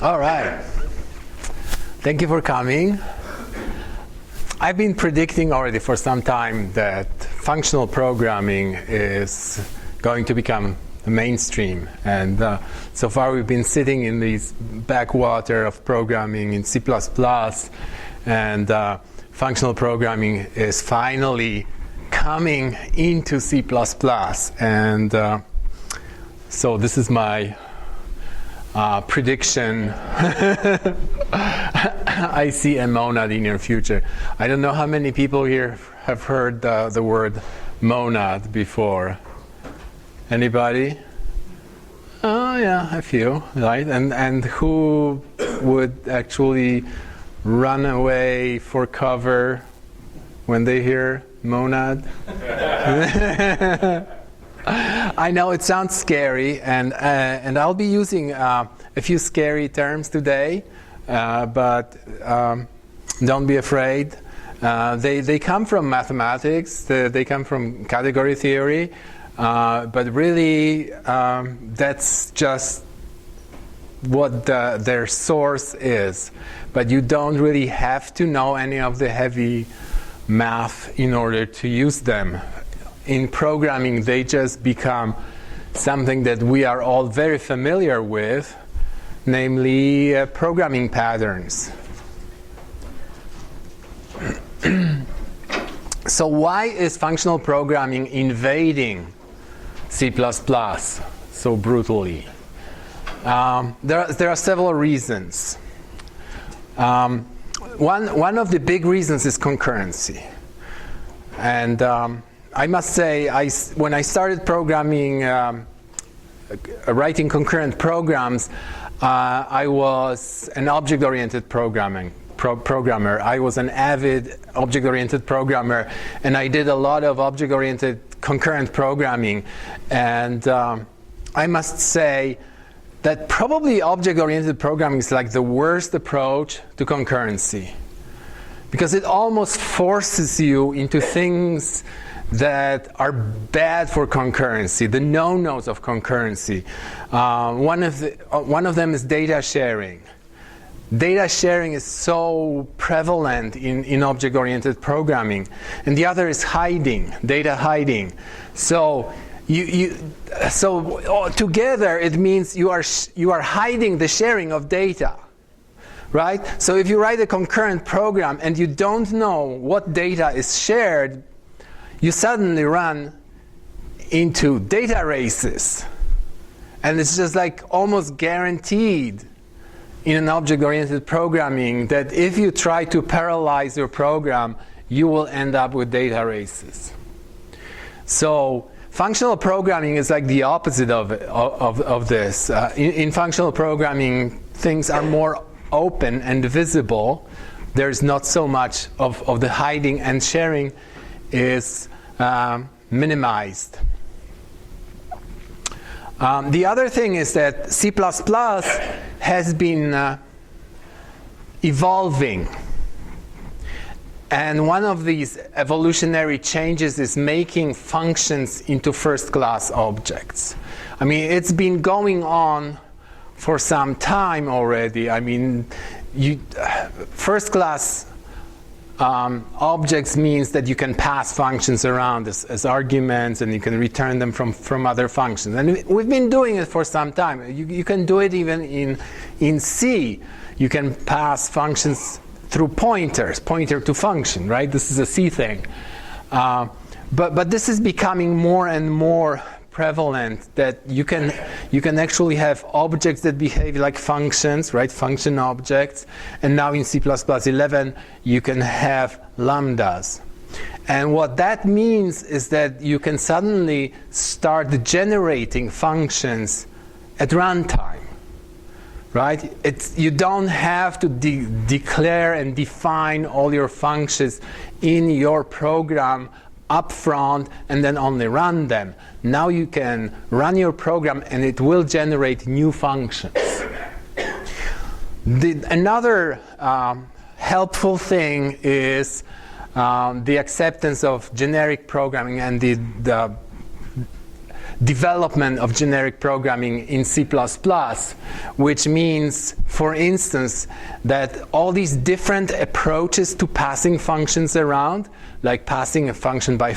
All right. Thank you for coming. I've been predicting already for some time that functional programming is going to become the mainstream. And so far we've been sitting in this backwater of programming in C++, and functional programming is finally coming into C++. And so this is my prediction. I see a monad in your future. I don't know how many people here have heard the word monad before. Anybody? Oh yeah, a few, right? And who would actually run away for cover when they hear monad? I know it sounds scary, and I'll be using a few scary terms today, but don't be afraid. They come from mathematics, they come from category theory, but really that's just what their source is. But you don't really have to know any of the heavy math in order to use them. In programming, they just become something that we are all very familiar with, namely programming patterns. So why is functional programming invading C++ so brutally? There are several reasons. One of the big reasons is concurrency. And I must say, when I started programming, writing concurrent programs, I was an object-oriented programmer. I was an avid object-oriented programmer, and I did a lot of object-oriented concurrent programming. And I must say that probably object-oriented programming is like the worst approach to concurrency, because it almost forces you into things that are bad for concurrency, the no-nos of concurrency. One of them is data sharing. Data sharing is so prevalent in object-oriented programming. And the other is hiding, data hiding. So together it means you are hiding the sharing of data. Right? So if you write a concurrent program and you don't know what data is shared, you suddenly run into data races. And it's just like almost guaranteed in an object-oriented programming that if you try to parallelize your program, you will end up with data races. So functional programming is like the opposite of this. In functional programming, things are more open and visible. There's not so much of the hiding, and sharing is minimized. The other thing is that C++ has been evolving. And one of these evolutionary changes is making functions into first-class objects. I mean, it's been going on for some time already. I mean, first-class objects means that you can pass functions around as arguments, and you can return them from other functions. And we've been doing it for some time. You can do it even in C. You can pass functions through pointers, pointer to function, right? This is a C thing. But this is becoming more and more prevalent, that you can actually have objects that behave like functions, right? Function objects. And now in C++11 you can have lambdas. And what that means is that you can suddenly start generating functions at runtime, right? You don't have to declare and define all your functions in your program up front and then only run them. Now you can run your program and it will generate new functions. Another helpful thing is the acceptance of generic programming and development of generic programming in C++, which means, for instance, that all these different approaches to passing functions around, like passing a function by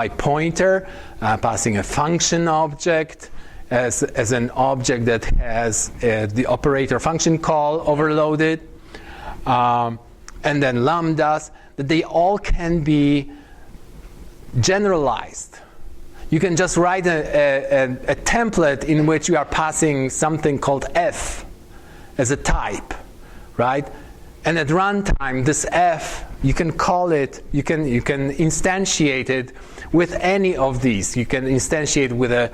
pointer, passing a function object as an object that has the operator function call overloaded, and then lambdas, that they all can be generalized. You can just write a template in which you are passing something called f as a type, right? And at runtime, this f, you can call it, you can instantiate it with any of these. You can instantiate with a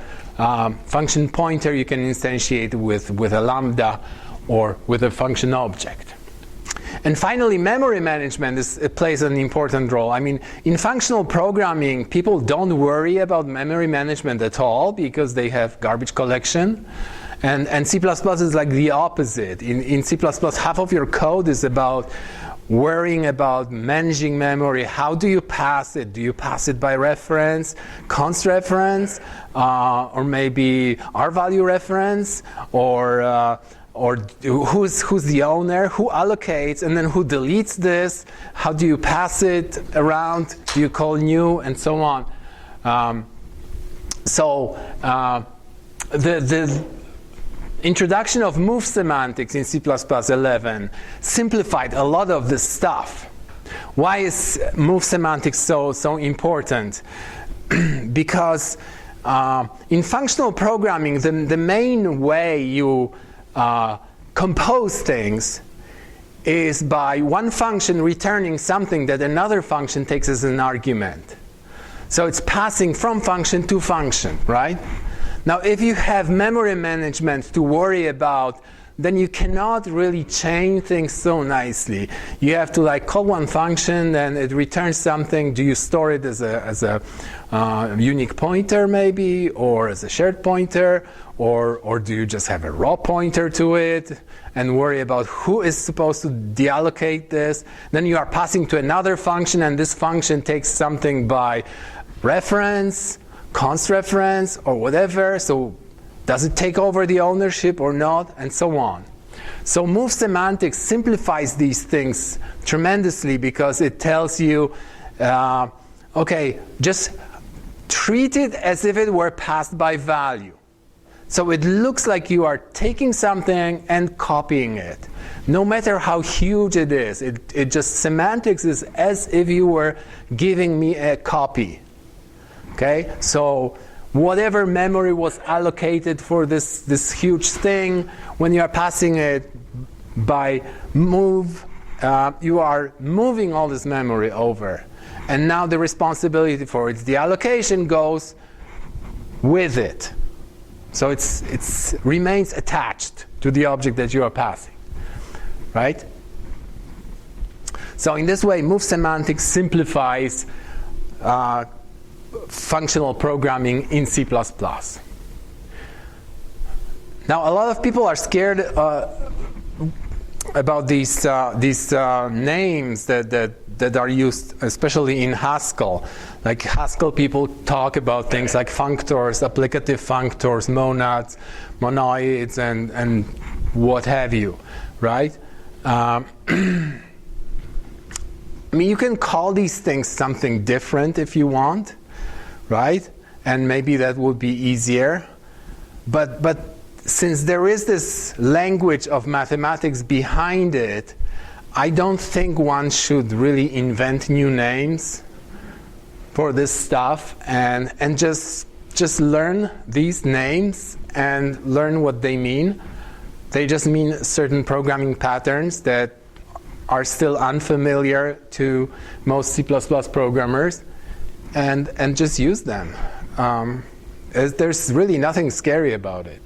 function pointer, you can instantiate with a lambda or with a function object. And finally, memory management plays an important role. I mean, in functional programming, people don't worry about memory management at all because they have garbage collection. And C++ is like the opposite. In C++, half of your code is about worrying about managing memory. How do you pass it? Do you pass it by reference, const reference, or maybe R-value reference, or who's the owner, who allocates, and then who deletes this? How do you pass it around? Do you call new, and so on? The introduction of move semantics in C++ 11 simplified a lot of this stuff. Why is move semantics so important? Because in functional programming, the main way you compose things is by one function returning something that another function takes as an argument. So it's passing from function to function, right? Now, if you have memory management to worry about, then you cannot really chain things so nicely. You have to like call one function, and it returns something. Do you store it as a unique pointer maybe, or as a shared pointer, or do you just have a raw pointer to it and worry about who is supposed to deallocate this? Then you are passing to another function, and this function takes something by reference, const reference, or whatever. So does it take over the ownership or not, and so on. So move semantics simplifies these things tremendously because it tells you, okay, just treat it as if it were passed by value. So it looks like you are taking something and copying it. No matter how huge it is, it just semantics is as if you were giving me a copy. Okay, so whatever memory was allocated for this huge thing, when you are passing it by move, you are moving all this memory over. And now the responsibility for its deallocation goes with it. So it remains attached to the object that you are passing, right? So in this way, move semantics simplifies functional programming in C++. Now, a lot of people are scared about these names that are used, especially in Haskell. Like Haskell people talk about things like functors, applicative functors, monads, monoids, and what have you, right? I mean, you can call these things something different if you want, right? And maybe that would be easier. But since there is this language of mathematics behind it, I don't think one should really invent new names for this stuff and just learn these names and learn what they mean. They just mean certain programming patterns that are still unfamiliar to most C++ programmers, and just use them. There's really nothing scary about it.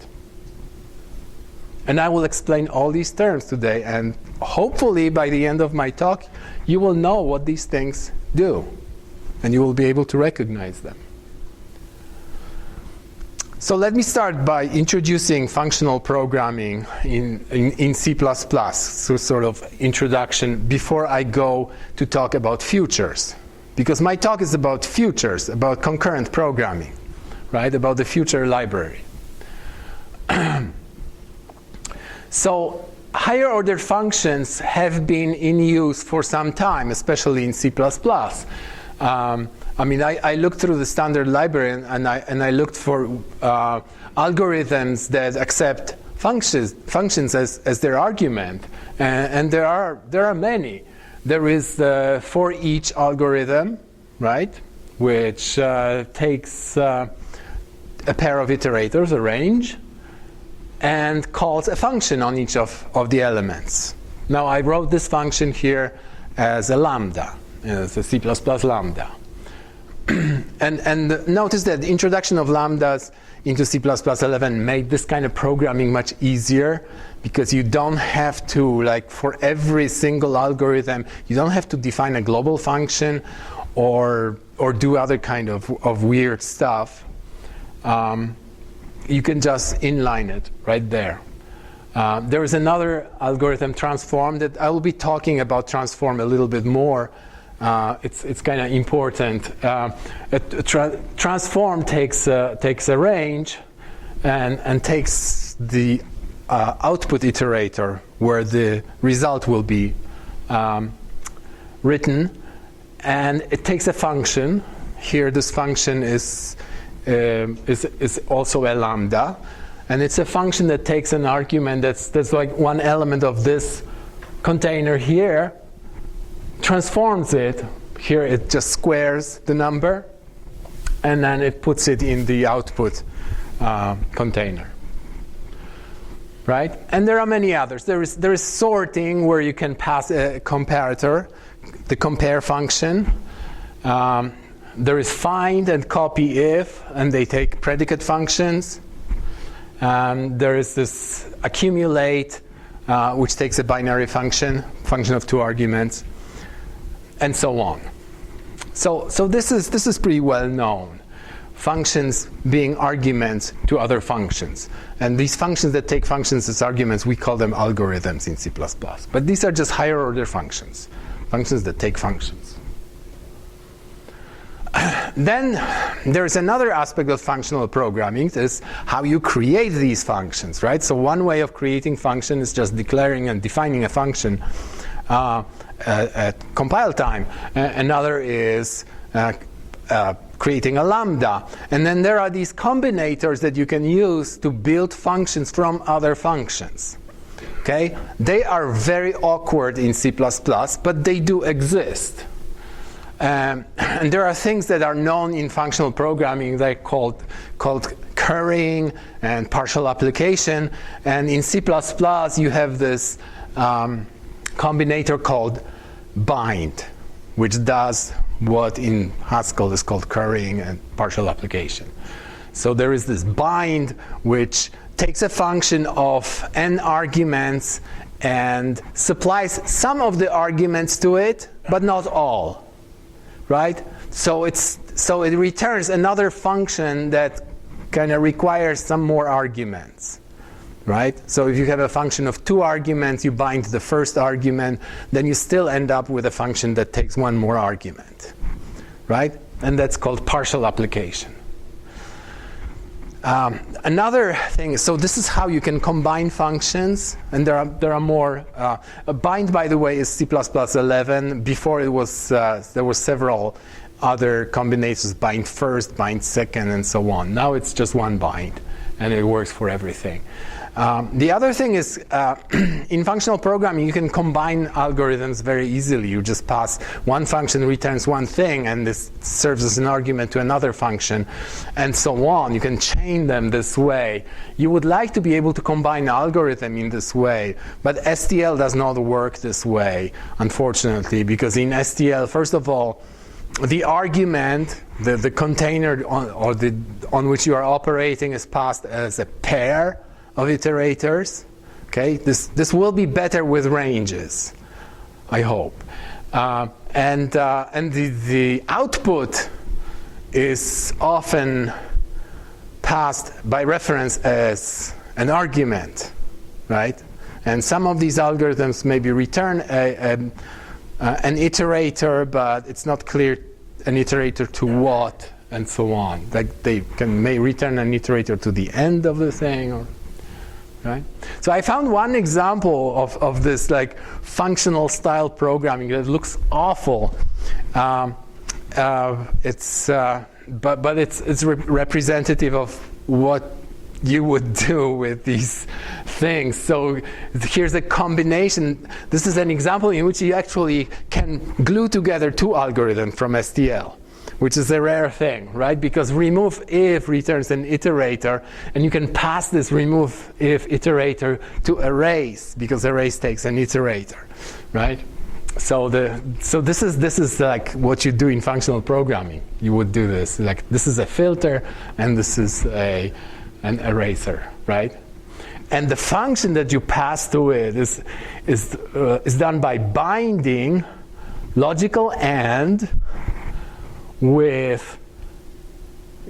And I will explain all these terms today, and hopefully by the end of my talk, you will know what these things do, and you will be able to recognize them. So let me start by introducing functional programming in C++, so sort of introduction before I go to talk about futures. Because my talk is about futures, about concurrent programming, right, about the future library. So higher order functions have been in use for some time, especially in C++. I mean, I looked through the standard library and I looked for algorithms that accept functions as their argument, and there are many. There is the for each algorithm, right, which takes a pair of iterators, a range, and calls a function on each of the elements. Now I wrote this function here as a lambda, as a C++ lambda. and notice that the introduction of lambdas into C++11 made this kind of programming much easier, because you don't have to, like, for every single algorithm, you don't have to define a global function or do other kind of weird stuff. You can just inline it right there. There is another algorithm, transform, that I will be talking about transform a little bit more. It's kind of important. Transform takes a range and takes the output iterator where the result will be written, and it takes a function. Here, this function is also a lambda, and it's a function that takes an argument that's like one element of this container here, transforms it. Here it just squares the number, and then it puts it in the output container, right? And there are many others. There is sorting, where you can pass a comparator, the compare function. There is find and copy if, and they take predicate functions. There is this accumulate, which takes a binary function of 2 arguments, and so on. So this is pretty well known. Functions being arguments to other functions. And these functions that take functions as arguments, we call them algorithms in C++. But these are just higher order functions that take functions. Then there's another aspect of functional programming, is how you create these functions, right? So one way of creating function is just declaring and defining a function at compile time. Another is creating a lambda. And then there are these combinators that you can use to build functions from other functions. Okay? They are very awkward in C++, but they do exist. And there are things that are known in functional programming that are called currying and partial application. And in C++, you have this combinator called bind, which does what in Haskell is called currying and partial application. So there is this bind, which takes a function of n arguments and supplies some of the arguments to it, but not all. Right? So it returns another function that kind of requires some more arguments. Right? So if you have a function of 2 arguments, you bind the first argument, then you still end up with a function that takes 1 more argument. Right? And that's called partial application. Another thing, so this is how you can combine functions, and there are more. Bind, by the way, is C++11. Before it was, there were several other combinations, bind first, bind second, and so on. Now it's just one bind, and it works for everything. The other thing is, in functional programming, you can combine algorithms very easily. You just pass one function, returns one thing, and this serves as an argument to another function, and so on. You can chain them this way. You would like to be able to combine algorithm in this way, but STL does not work this way, unfortunately, because in STL, first of all, the argument, the container on which you are operating is passed as a pair of iterators. Okay, this will be better with ranges, I hope. And the output is often passed by reference as an argument, right? And some of these algorithms maybe return an iterator, but it's not clear an iterator to what and so on. Like they may return an iterator to the end of the thing, or, right? So I found one example of this like functional style programming that looks awful. But it's representative of what you would do with these things. So here's a combination. This is an example in which you actually can glue together two algorithms from STL, which is a rare thing, right? Because remove if returns an iterator, and you can pass this remove if iterator to arrays, because arrays takes an iterator, right? So this is like what you do in functional programming. You would do this, like this is a filter, and this is an eraser, right? And the function that you pass to it is done by binding logical AND with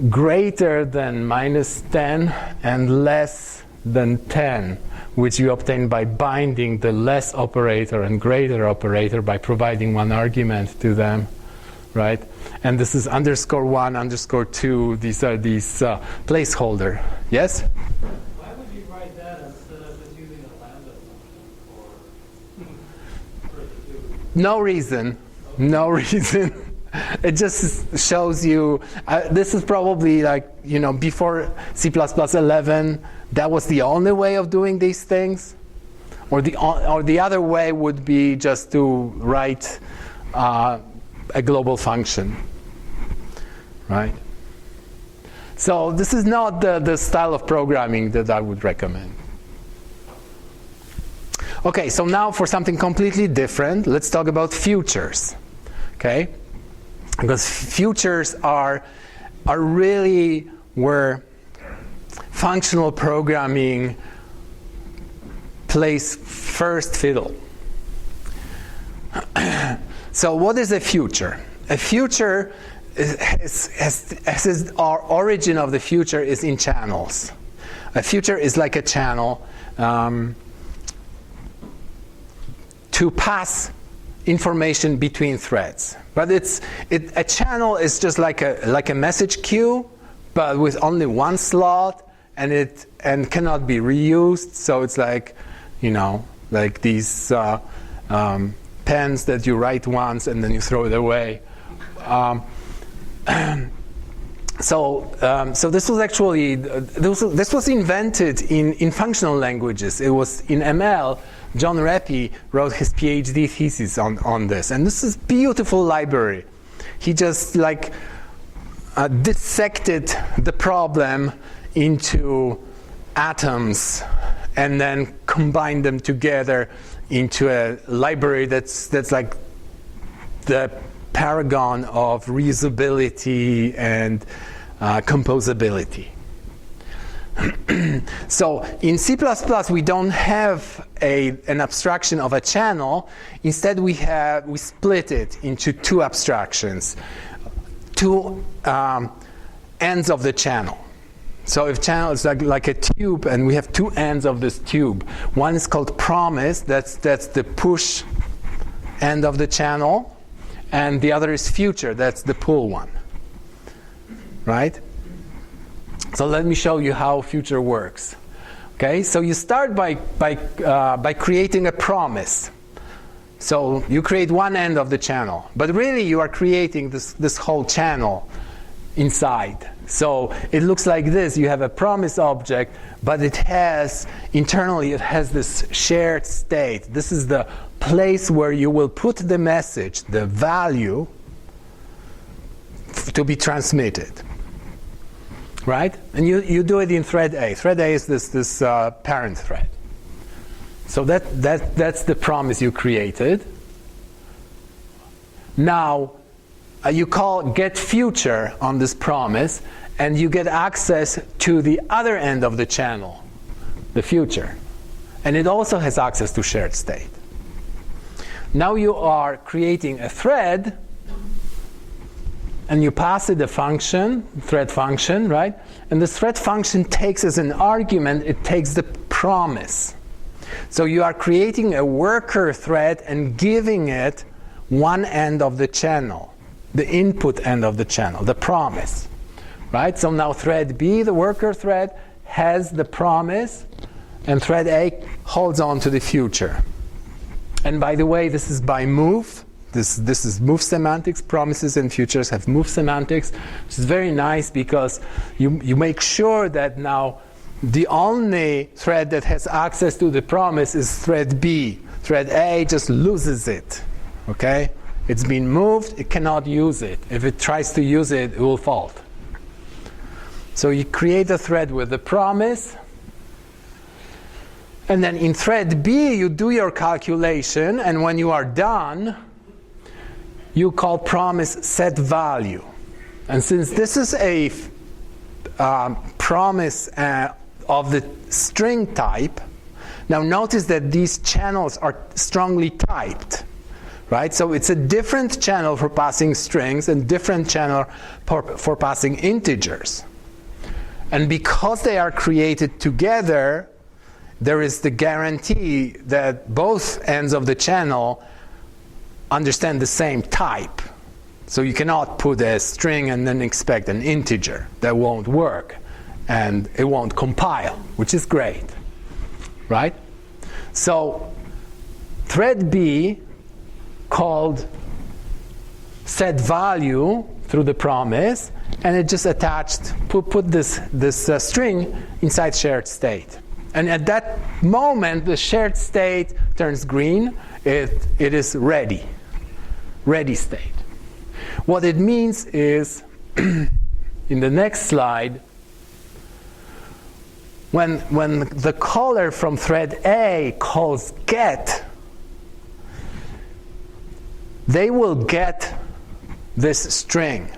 greater than -10 and less than 10, which you obtain by binding the less operator and greater operator by providing one argument to them, right? And this is _1, _2. These are placeholder. Yes? Why would you write that instead of just using a lambda function for the two? No reason. No reason. It just shows you. This is probably like, you know, before C++ 11, that was the only way of doing these things. Or the other way would be just to write a global function, right? So this is not the style of programming that I would recommend. Okay, so now for something completely different, let's talk about futures, okay? Because futures are really where functional programming plays first fiddle. So what is a future? A future our origin of the future is in channels. A future is like a channel to pass information between threads. But a channel is just like a message queue, but with only one slot, and cannot be reused. So it's like, you know, like these pens that you write once and then you throw it away. So this was actually this was invented in functional languages. It was in ML. John Reppy wrote his PhD thesis on this, and this is beautiful library. He just like dissected the problem into atoms and then combined them together into a library that's like the paragon of reusability and composability. So in C++, we don't have an abstraction of a channel. Instead, we split it into two abstractions, two ends of the channel. So if channel is like a tube, and we have two ends of this tube. One is called promise. That's the push end of the channel, and the other is future. That's the pull one. Right? So let me show you how future works. Okay, so you start by creating a promise. So you create one end of the channel, but really you are creating this whole channel inside. So it looks like this. You have a promise object, but internally it has this shared state. This is the place where you will put the message, the value, to be transmitted. Right? And you do it in thread A. Thread A is this parent thread. So that's the promise you created. Now you call get future on this promise, and you get access to the other end of the channel, the future. And it also has access to shared state. Now you are creating a thread, and you pass it a function, thread function, right? And the thread function takes as an argument, it takes the promise. So you are creating a worker thread and giving it one end of the channel, the input end of the channel, the promise. right? So now thread B, the worker thread, has the promise, and thread A holds on to the future. And by the way, this is by move. This is move semantics. Promises and futures have move semantics, which is very nice because you make sure that now the only thread that has access to the promise is thread B. Thread A just loses it, okay? It's been moved, it cannot use it. If it tries to use it, it will fault. So you create a thread with the promise, and then in thread B, you do your calculation, and when you are done, you call promise set value. And since this is a promise of the string type, now notice that these channels are strongly typed, right? So it's a different channel for passing strings and different channel for passing integers. And because they are created together, there is the guarantee that both ends of the channel understand the same type. So you cannot put a string and then expect an integer. That won't work. And it won't compile, which is great, right? So thread B called set value through the promise, and it just attached, put this string inside shared state. And at that moment, the shared state turns green. It is ready state. What it means is, in the next slide, when the caller from thread A calls get, they will get this string.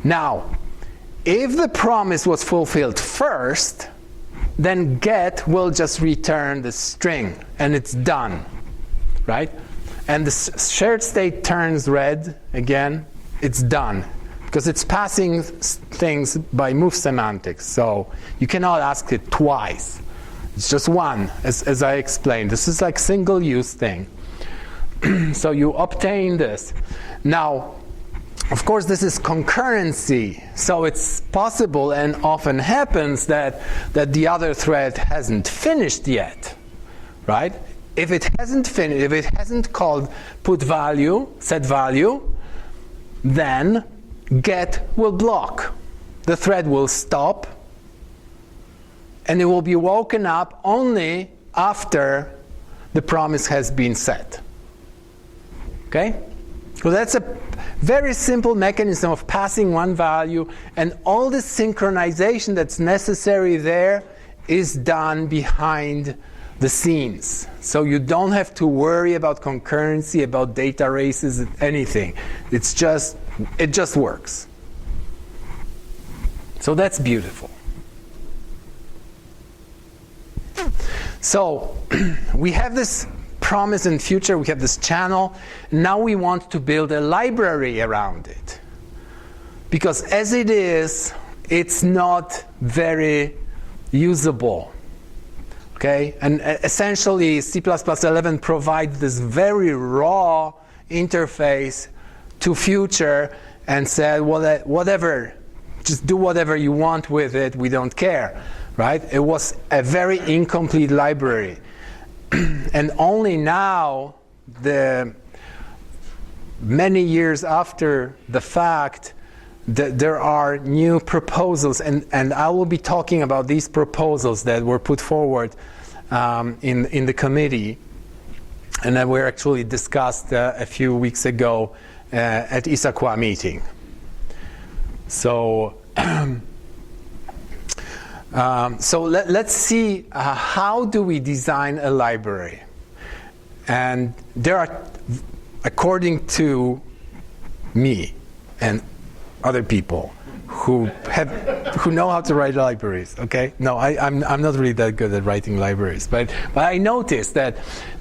Now, if the promise was fulfilled first, then get will just return the string, and it's done, right? And the shared state turns red again. It's done, because it's passing things by move semantics. So you cannot ask it twice. It's just one, as I explained. This is like single-use thing. So you obtain this. Now, of course, this is concurrency. So it's possible and often happens that the other thread hasn't finished yet, right? If it hasn't finished, if it hasn't called put value, set value, then get will block. The thread will stop, and it will be woken up only after the promise has been set. Okay? So that's a very simple mechanism of passing one value, and all the synchronization that's necessary there is done behind the scenes. So you don't have to worry about concurrency, about data races, anything. It just works. So that's beautiful. So we have this promise and future, we have this channel. Now we want to build a library around it. Because as it is, it's not very usable. Okay? And essentially, C++11 provides this very raw interface to future and said, well, whatever, just do whatever you want with it, we don't care. Right? It was a very incomplete library. And only now, many years after the fact, there are new proposals, and I will be talking about these proposals that were put forward in the committee, and that were actually discussed a few weeks ago at Issaquah meeting. So, let's see how do we design a library. And there are, according to me and other people who know how to write libraries, okay? No, I'm not really that good at writing libraries, but I noticed that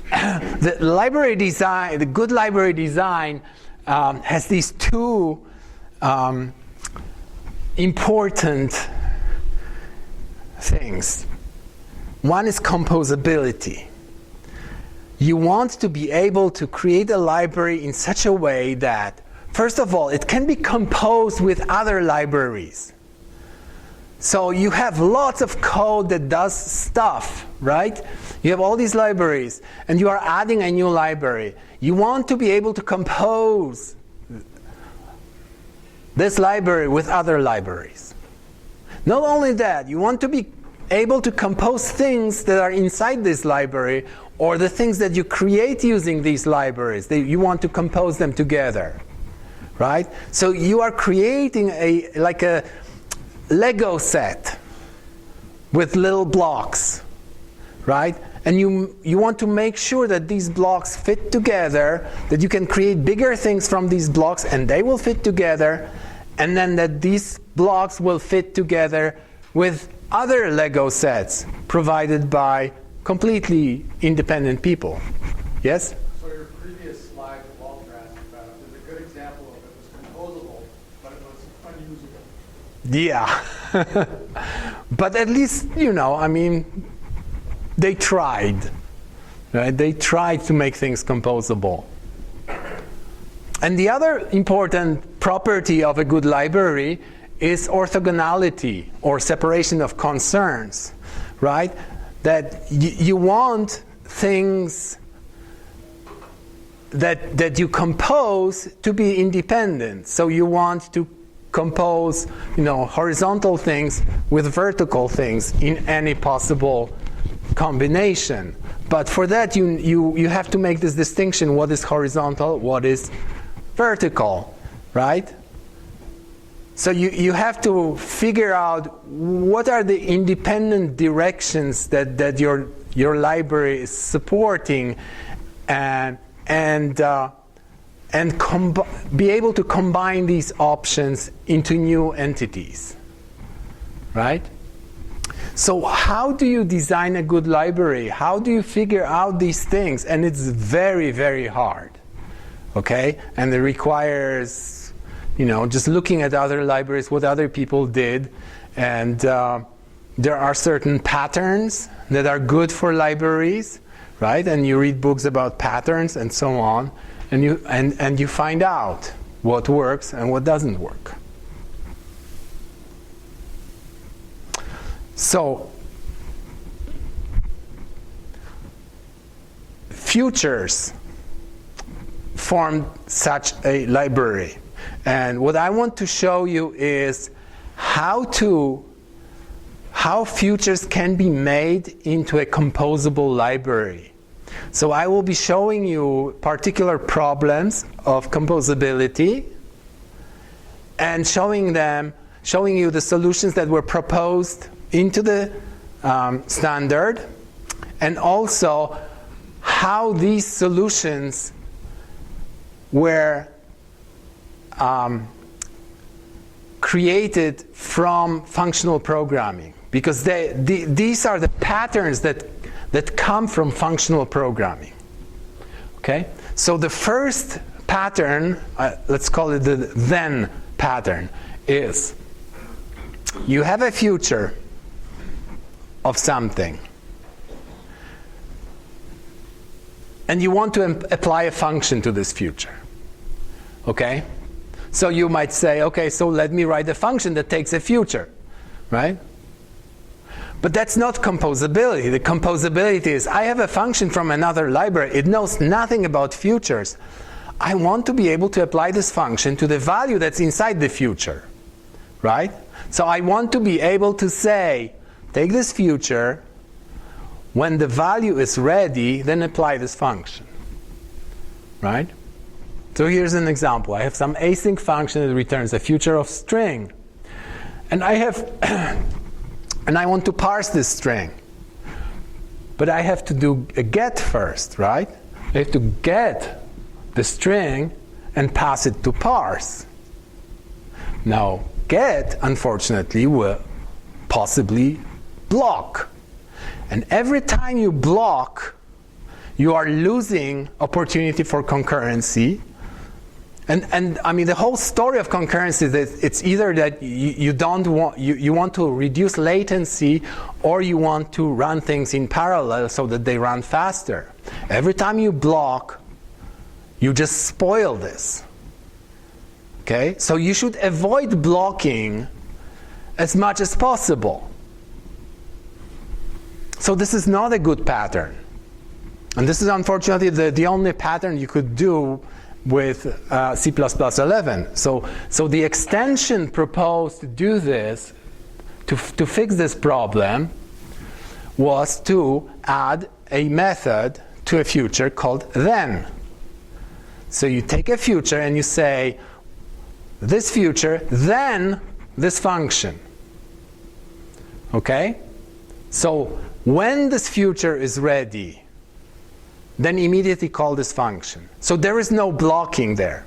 the library design, the good library design, has these two important things. One is composability. You want to be able to create a library in such a way that first of all, it can be composed with other libraries. So you have lots of code that does stuff, right? You have all these libraries, and you are adding a new library. You want to be able to compose this library with other libraries. Not only that, you want to be able to compose things that are inside this library, or the things that you create using these libraries. You want to compose them together, right? So you are creating like a Lego set with little blocks, right? And you want to make sure that these blocks fit together, that you can create bigger things from these blocks and they will fit together, and then that these blocks will fit together with other Lego sets provided by completely independent people. Yes? So your previous slide that Walter asked about is a good example of it was composable, but it was unusable. Yeah. But at least, I mean, they tried. Right? They tried to make things composable. And the other important property of a good library is orthogonality, or separation of concerns, right? That you want things that you compose to be independent. So you want to compose, horizontal things with vertical things in any possible combination. But for that, you have to make this distinction: what is horizontal, what is vertical, right? So you have to figure out what are the independent directions that your library is supporting, and be able to combine these options into new entities, right? So how do you design a good library? How do you figure out these things? And it's very, very hard, okay? And it requires just looking at other libraries, what other people did, and there are certain patterns that are good for libraries, right? And you read books about patterns and so on, and you find out what works and what doesn't work. So, futures formed such a library. And what I want to show you is how futures can be made into a composable library. So I will be showing you particular problems of composability and showing you the solutions that were proposed into the standard, and also how these solutions were created from functional programming, because these are the patterns that come from functional programming. Okay, so the first pattern, let's call it the then pattern, is you have a future of something, and you want to apply a function to this future. Okay? So you might say, okay, so let me write a function that takes a future, right? But that's not composability. The composability is, I have a function from another library. It knows nothing about futures. I want to be able to apply this function to the value that's inside the future, right? So I want to be able to say, take this future, when the value is ready, then apply this function, right? So here's an example. I have some async function that returns a future of string. And I want to parse this string. But I have to do a get first, right? I have to get the string and pass it to parse. Now, get, unfortunately, will possibly block. And every time you block, you are losing opportunity for concurrency. And I mean, the whole story of concurrency is that it's either that you want to reduce latency, or you want to run things in parallel so that they run faster. Every time you block, you just spoil this. Okay, so you should avoid blocking as much as possible. So this is not a good pattern. And this is unfortunately the only pattern you could do with C++11. So the extension proposed to do this, to fix this problem, was to add a method to a future called then. So you take a future and you say, this future, then this function. Okay? So when this future is ready, then immediately call this function. So there is no blocking there.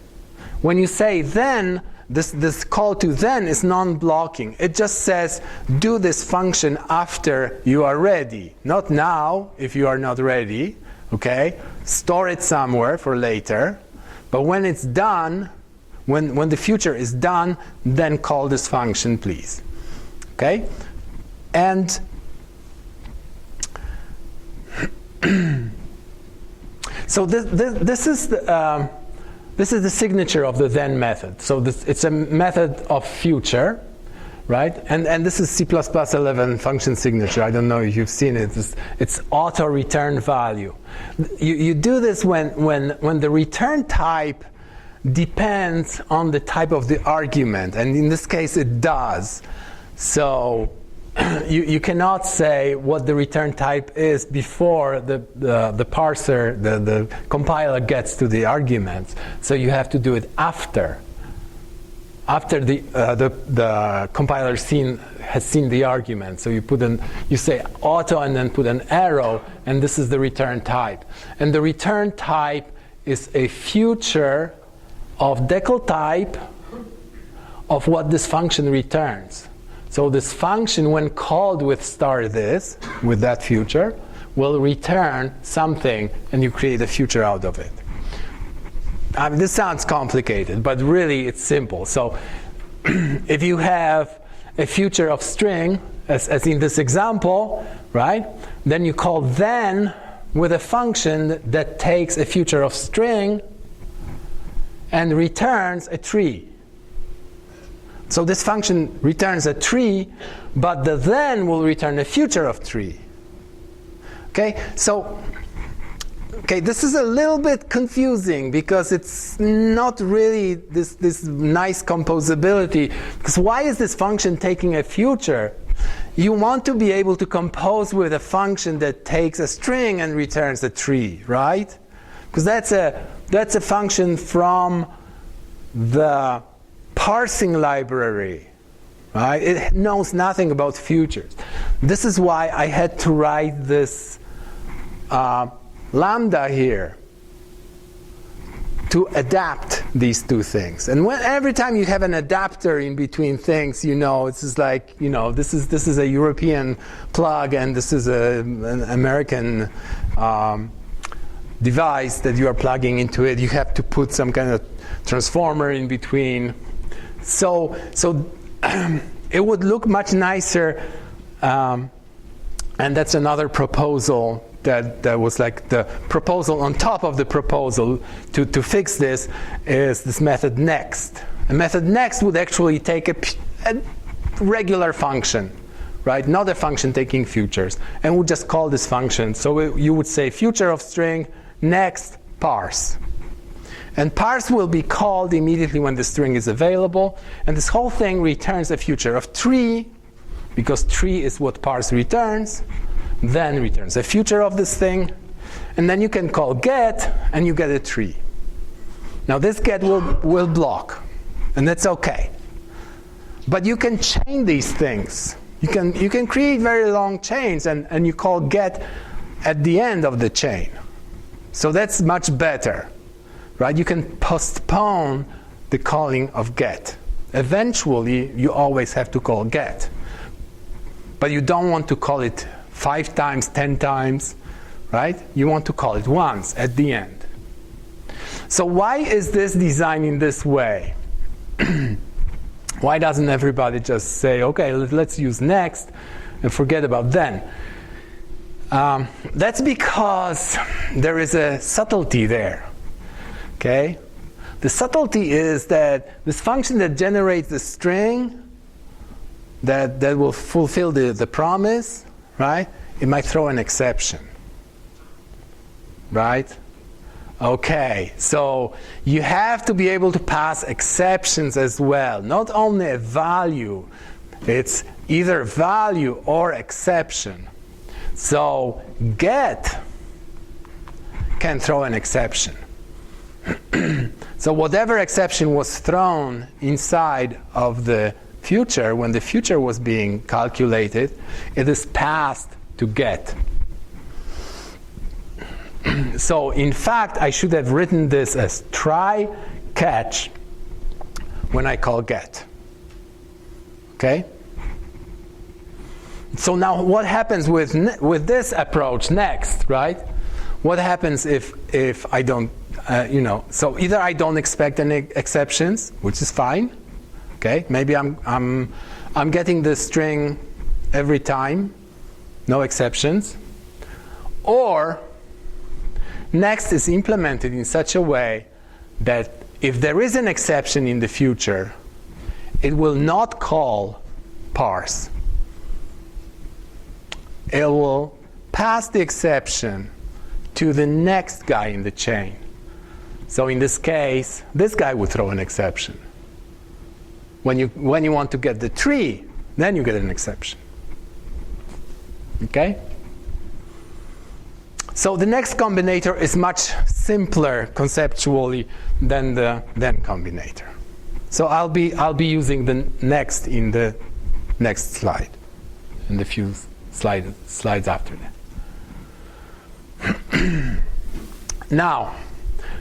When you say then, this call to then is non-blocking. It just says, do this function after you are ready. Not now, if you are not ready. Okay? Store it somewhere for later. But when it's done, when the future is done, then call this function, please. Okay? And so this is the signature of the then method. So it's a method of future, right? And this is C++11 function signature. I don't know if you've seen it. It's auto return value. You do this when the return type depends on the type of the argument, and in this case it does. So you cannot say what the return type is before the parser, the compiler gets to the arguments. So you have to do it after the compiler has seen the argument. So you say auto and then put an arrow, and this is the return type. And the return type is a future of decal type of what this function returns. So this function, when called with star this, with that future, will return something, and you create a future out of it. I mean, this sounds complicated, but really it's simple. So if you have a future of string, as in this example, right, then you call then with a function that takes a future of string and returns a tree. So this function returns a tree, but the then will return a future of tree. Okay, so this is a little bit confusing because it's not really this nice composability. Because why is this function taking a future? You want to be able to compose with a function that takes a string and returns a tree, right? Because that's a function from the parsing library, right? It knows nothing about futures. This is why I had to write this lambda here to adapt these two things. And every time you have an adapter in between things, it's just like, this is a European plug and this is an American device that you are plugging into it. You have to put some kind of transformer in between. So it would look much nicer, and that's another proposal that was like the proposal on top of the proposal to fix this is this method next. A method next would actually take a regular function, right? Not a function taking futures, and would just call this function. So you would say future of string next parse. And parse will be called immediately when the string is available. And this whole thing returns a future of tree, because tree is what parse returns. Then returns a future of this thing. And then you can call get, and you get a tree. Now this get will block, and that's okay. But you can chain these things. You can create very long chains, and you call get at the end of the chain. So that's much better. Right? You can postpone the calling of get. Eventually, you always have to call get. But you don't want to call it 5 times, 10 times, right? You want to call it once at the end. So why is this designed in this way? Why doesn't everybody just say, okay, let's use next and forget about then? That's because there is a subtlety there. Okay? The subtlety is that this function that generates the string that will fulfill the promise, right? It might throw an exception, right? Okay, so you have to be able to pass exceptions as well. Not only a value, it's either value or exception. So get can throw an exception. So whatever exception was thrown inside of the future, when the future was being calculated, it is passed to get. So in fact, I should have written this as try catch when I call get. Okay? So now what happens with this approach next, right? What happens if I don't, so either I don't expect any exceptions, which is fine. Okay? Maybe I'm getting the string every time, no exceptions. Or next is implemented in such a way that if there is an exception in the future, it will not call parse. It will pass the exception to the next guy in the chain. So in this case, this guy would throw an exception. When you want to get the tree, then you get an exception. Okay? So the next combinator is much simpler conceptually than the then combinator. So I'll be using the next in the next slide, in the few slides after that. Now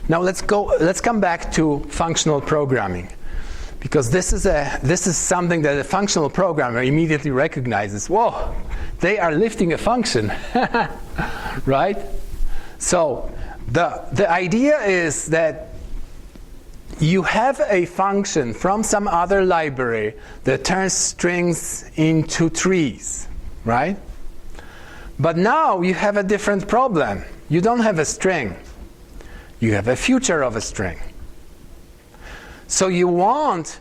let's come back to functional programming, because this is something that a functional programmer immediately recognizes. Whoa, they are lifting a function, right? So the idea is that you have a function from some other library that turns strings into trees, right? But now you have a different problem. You don't have a string. You have a future of a string. So you want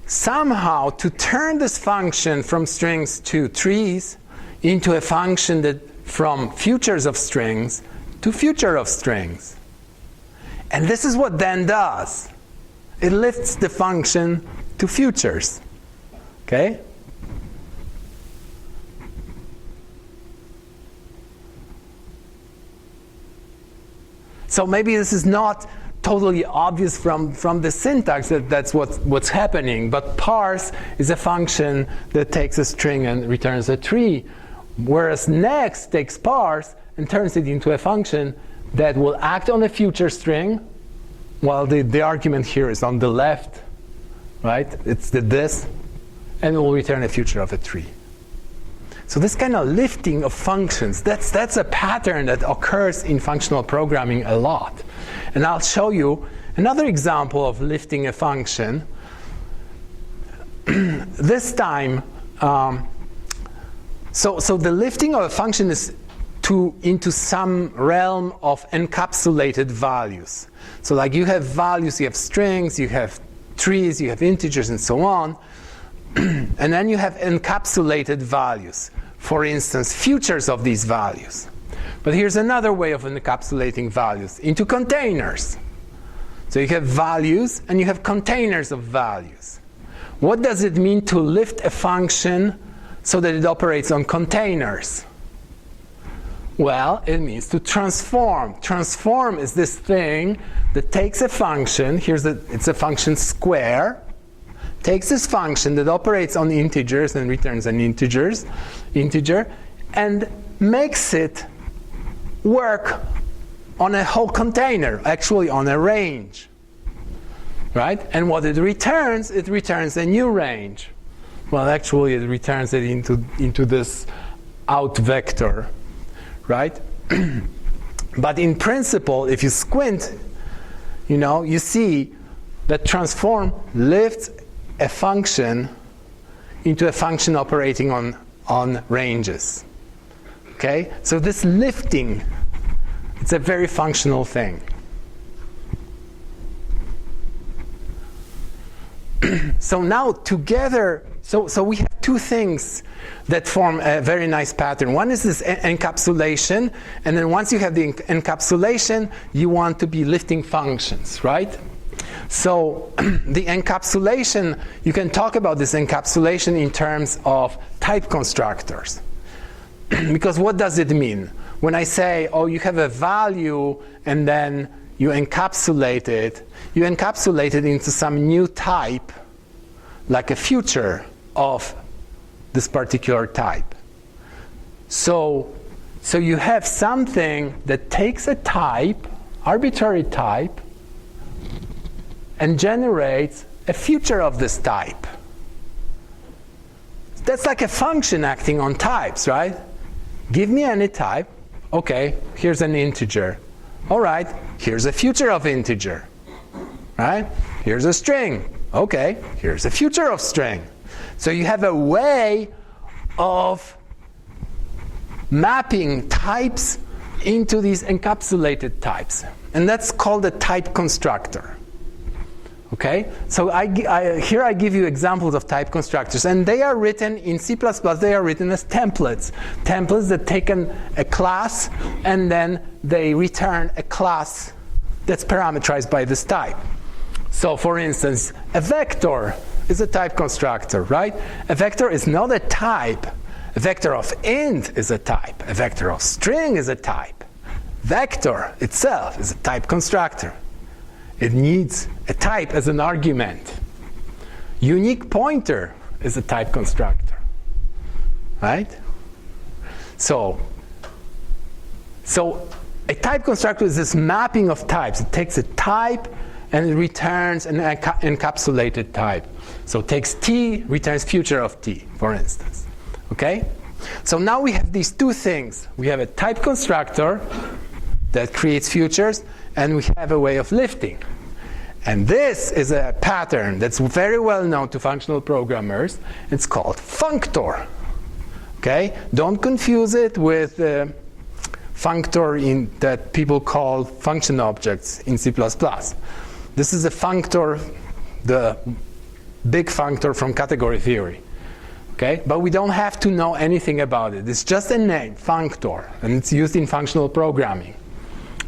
somehow to turn this function from strings to trees into a function that from futures of strings to future of strings. And this is what then does. It lifts the function to futures. Okay? So maybe this is not totally obvious from the syntax that that's what's happening, but parse is a function that takes a string and returns a tree, whereas next takes parse and turns it into a function that will act on a future string, while the argument here is on the left, right? It's this, and it will return a future of a tree. So this kind of lifting of functions, that's a pattern that occurs in functional programming a lot. And I'll show you another example of lifting a function. This time, so the lifting of a function is into some realm of encapsulated values. So like you have values, you have strings, you have trees, you have integers, and so on. And then you have encapsulated values. For instance, futures of these values. But here's another way of encapsulating values, into containers. So you have values and you have containers of values. What does it mean to lift a function so that it operates on containers? Well, it means to transform. Transform is this thing that takes a function, it's a function square, takes this function that operates on integers and returns an integer, and makes it work on a whole container, actually on a range, right? And what it returns a new range. Well, actually, it returns it into this out vector, right? But in principle, if you squint, you see that transform lifts a function into a function operating on ranges. Okay? So this lifting, it's a very functional thing. So now together, so we have two things that form a very nice pattern. One is this encapsulation, and then once you have the encapsulation, you want to be lifting functions, right? So the encapsulation, you can talk about this encapsulation in terms of type constructors. Because what does it mean? When I say, oh, you have a value and then you encapsulate it into some new type, like a future of this particular type. So you have something that takes a type, arbitrary type, and generates a future of this type. That's like a function acting on types, right? Give me any type. Okay, here's an integer. All right, here's a future of integer. Right? Here's a string. Okay, here's a future of string. So you have a way of mapping types into these encapsulated types. And that's called a type constructor. Okay? So here I give you examples of type constructors. And they are written in C++, they are written as templates. Templates that take a class and then they return a class that's parameterized by this type. So for instance, a vector is a type constructor, right? A vector is not a type. A vector of int is a type. A vector of string is a type. Vector itself is a type constructor. It needs a type as an argument. Unique pointer is a type constructor, right? So a type constructor is this mapping of types. It takes a type and it returns an encapsulated type. So it takes t, returns future of t, for instance. Okay? So now we have these two things. We have a type constructor that creates futures, and we have a way of lifting. And this is a pattern that's very well known to functional programmers. It's called functor. Okay? Don't confuse it with functor that people call function objects in C++. This is a functor, the big functor from category theory. Okay? But we don't have to know anything about it. It's just a name, functor, and it's used in functional programming.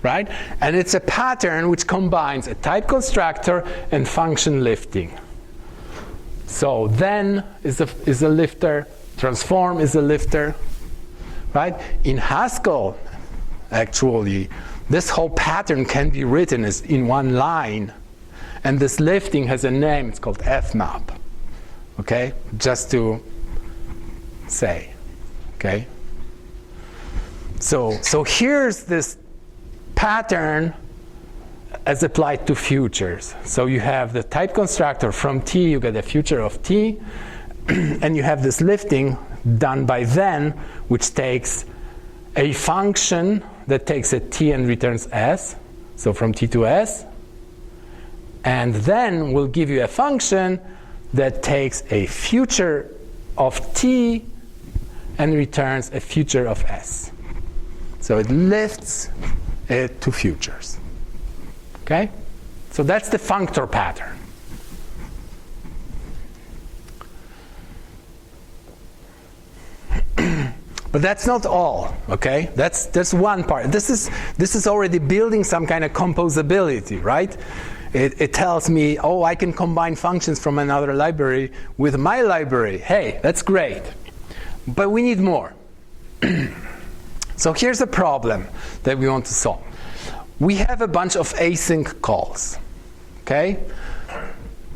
Right? And it's a pattern which combines a type constructor and function lifting. So then is a lifter, transform is a lifter. Right? In Haskell, actually, this whole pattern can be written as in one line. And this lifting has a name, it's called fmap. Okay? Just to say. Okay? So here's this pattern as applied to futures. So you have the type constructor from t, you get a future of t, and you have this lifting done by then, which takes a function that takes a t and returns s, so from t to s, and then we'll give you a function that takes a future of t and returns a future of s. So it lifts it to futures. Okay? So that's the functor pattern. But that's not all, okay? That's one part. This is already building some kind of composability, right? It tells me, oh, I can combine functions from another library with my library. Hey, that's great. But we need more. So here's a problem that we want to solve. We have a bunch of async calls, okay?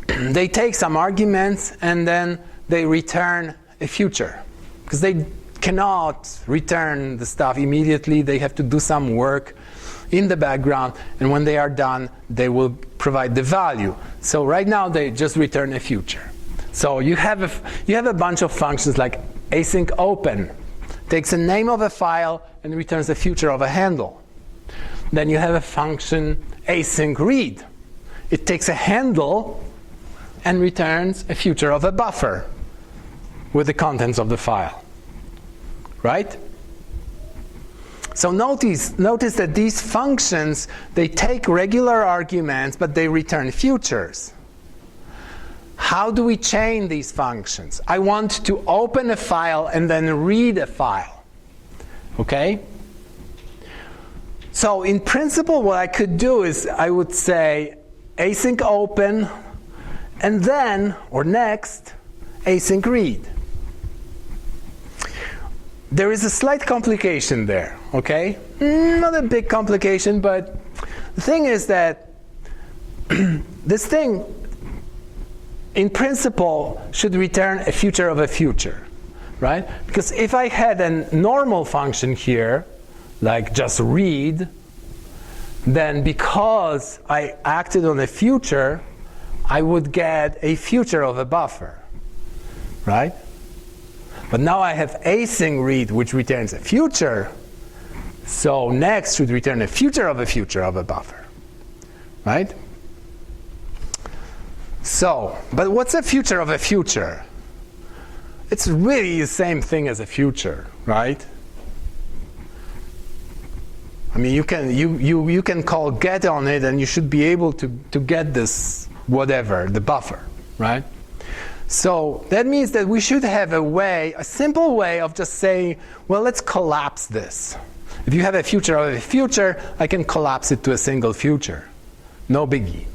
They take some arguments and then they return a future. Because they cannot return the stuff immediately. They have to do some work in the background, and when they are done, they will provide the value. So right now, they just return a future. So you have a bunch of functions like async open. Takes a name of a file and returns a future of a handle. Then you have a function async read. It takes a handle and returns a future of a buffer with the contents of the file. Right? So notice that these functions, they take regular arguments, but they return futures. how do we chain these functions? I want to open a file and then read a file. Okay? So in principle, what I could do is I would say async open, and then, or next, async read. There is a slight complication there, okay? Not a big complication, but the thing is that this thing, in principle, should return a future of a future, right? Because if I had a normal function here, like just read, then because I acted on a future, I would get a future of a buffer, right? But now I have async read, which returns a future. So next should return a future of a buffer, right? So, but what's a future of a future? It's really the same thing as a future, right? I mean, you can call get on it, and you should be able to get this whatever, the buffer, right? So that means that we should have a way, a simple way of just saying, well, let's collapse this. If you have a future of a future, I can collapse it to a single future. No biggie,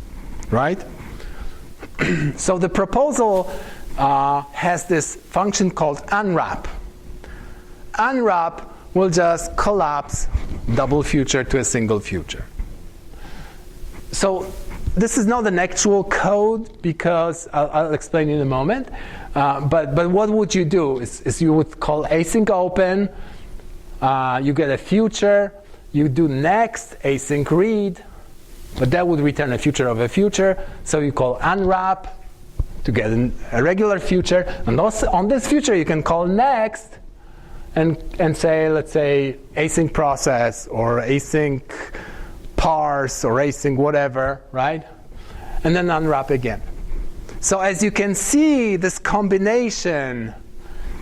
right? So the proposal has this function called Unwrap. Unwrap will just collapse double future to a single future. So this is not an actual code, because I'll explain in a moment. But what would you do is you would call async open, you get a future, you do next async read, but that would return a future of a future. So you call unwrap to get a regular future. And also on this future, you can call next and say, let's say, async process or async parse or async whatever, right? And then unwrap again. So as you can see, this combination,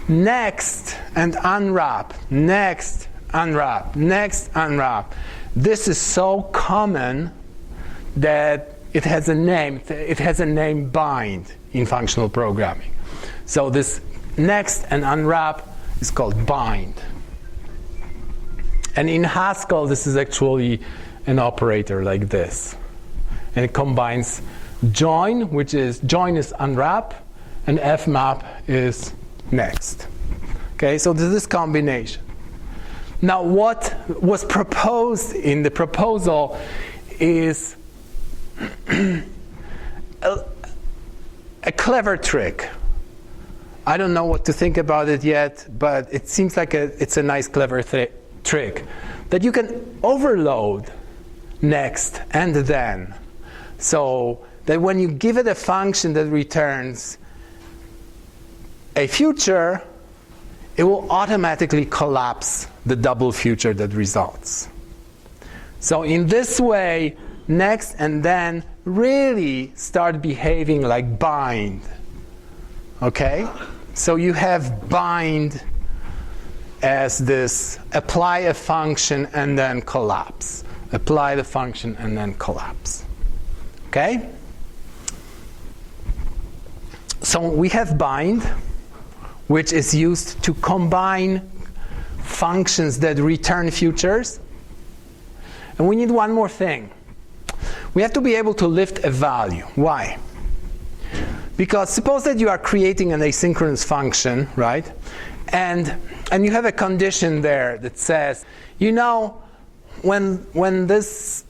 next and unwrap, next, unwrap, next, unwrap, this is so common that it has a name. It has a name bind in functional programming. So this next and unwrap is called bind. And in Haskell, this is actually an operator like this. And it combines join, which is join is unwrap, and fmap is next. Okay, so this is combination. Now what was proposed in the proposal is a clever trick. I don't know what to think about it yet, but it seems like it's a nice, clever trick that you can overload next and then, so that when you give it a function that returns a future, it will automatically collapse the double future that results. So in this way, next and then really start behaving like bind. Okay? So you have bind as this apply a function and then collapse. Apply the function and then collapse. Okay? So we have bind, which is used to combine functions that return futures. And we need one more thing. We have to be able to lift a value. Why? Because suppose that you are creating an asynchronous function, right? And you have a condition there that says, you know, when this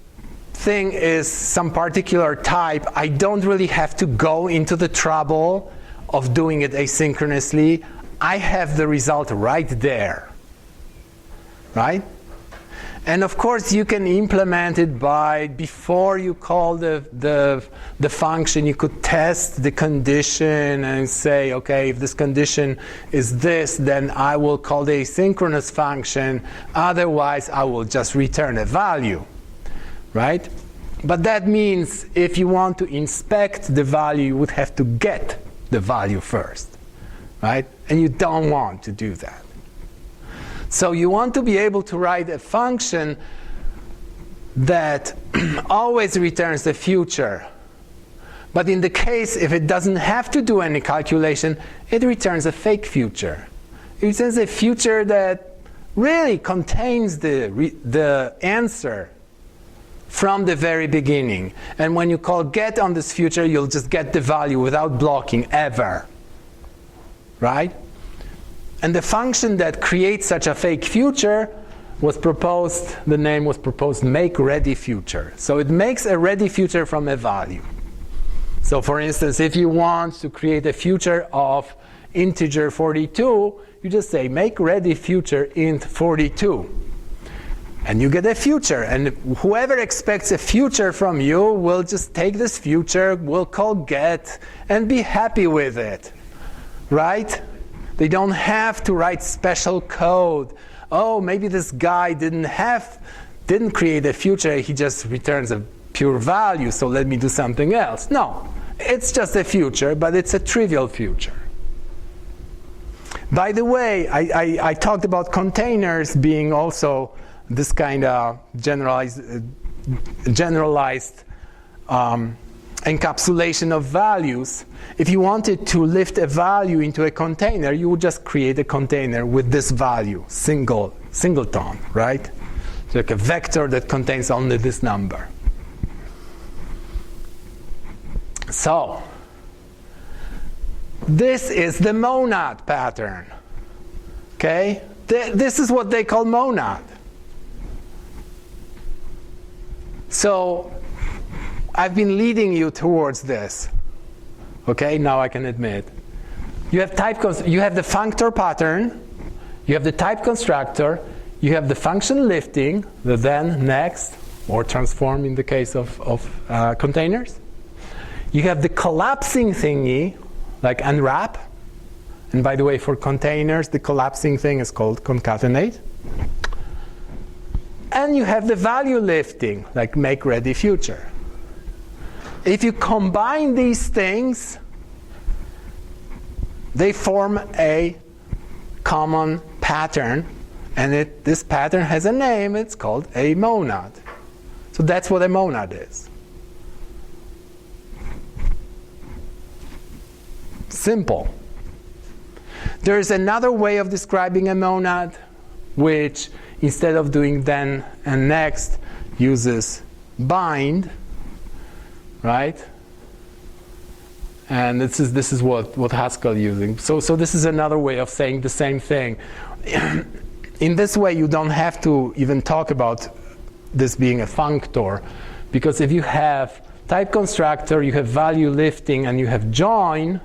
thing is some particular type, I don't really have to go into the trouble of doing it asynchronously. I have the result right there, right? And of course, you can implement it by, before you call the function, you could test the condition and say, okay, if this condition is this, then I will call the asynchronous function. Otherwise, I will just return a value, right? But that means if you want to inspect the value, you would have to get the value first, right? And you don't want to do that. So you want to be able to write a function that always returns the future, But in the case, if it doesn't have to do any calculation, it returns a fake future. It returns a future that really contains the answer from the very beginning. And when you call get on this future, you'll just get the value without blocking ever. Right? And the function that creates such a fake future was proposed, the name was proposed MakeReadyFuture. So it makes a ready future from a value. So for instance, if you want to create a future of integer 42, you just say MakeReadyFuture int 42. And you get a future. And whoever expects a future from you will just take this future, will call get, and be happy with it. Right? They don't have to write special code. Oh, maybe this guy didn't create a future, he just returns a pure value, so let me do something else. No, it's just a future, but it's a trivial future. By the way, I talked about containers being also this kind of generalized encapsulation of values. If you wanted to lift a value into a container, you would just create a container with this value, singleton, right? So like a vector that contains only this number. So this is the monad pattern. Okay? This is what they call monad. So I've been leading you towards this. Okay, now I can admit. You have the functor pattern, you have the type constructor, you have the function lifting, the then, next, or transform in the case of containers. You have the collapsing thingy, like unwrap. And by the way, for containers, the collapsing thing is called concatenate. And you have the value lifting, like MakeReadyFuture. If you combine these things, they form a common pattern. And this pattern has a name. It's called a monad. So that's what a monad is. Simple. There is another way of describing a monad, which instead of doing then and next, uses bind, right? And this is what Haskell using. So this is another way of saying the same thing. In this way, you don't have to even talk about this being a functor, because if you have type constructor, you have value lifting, and you have join.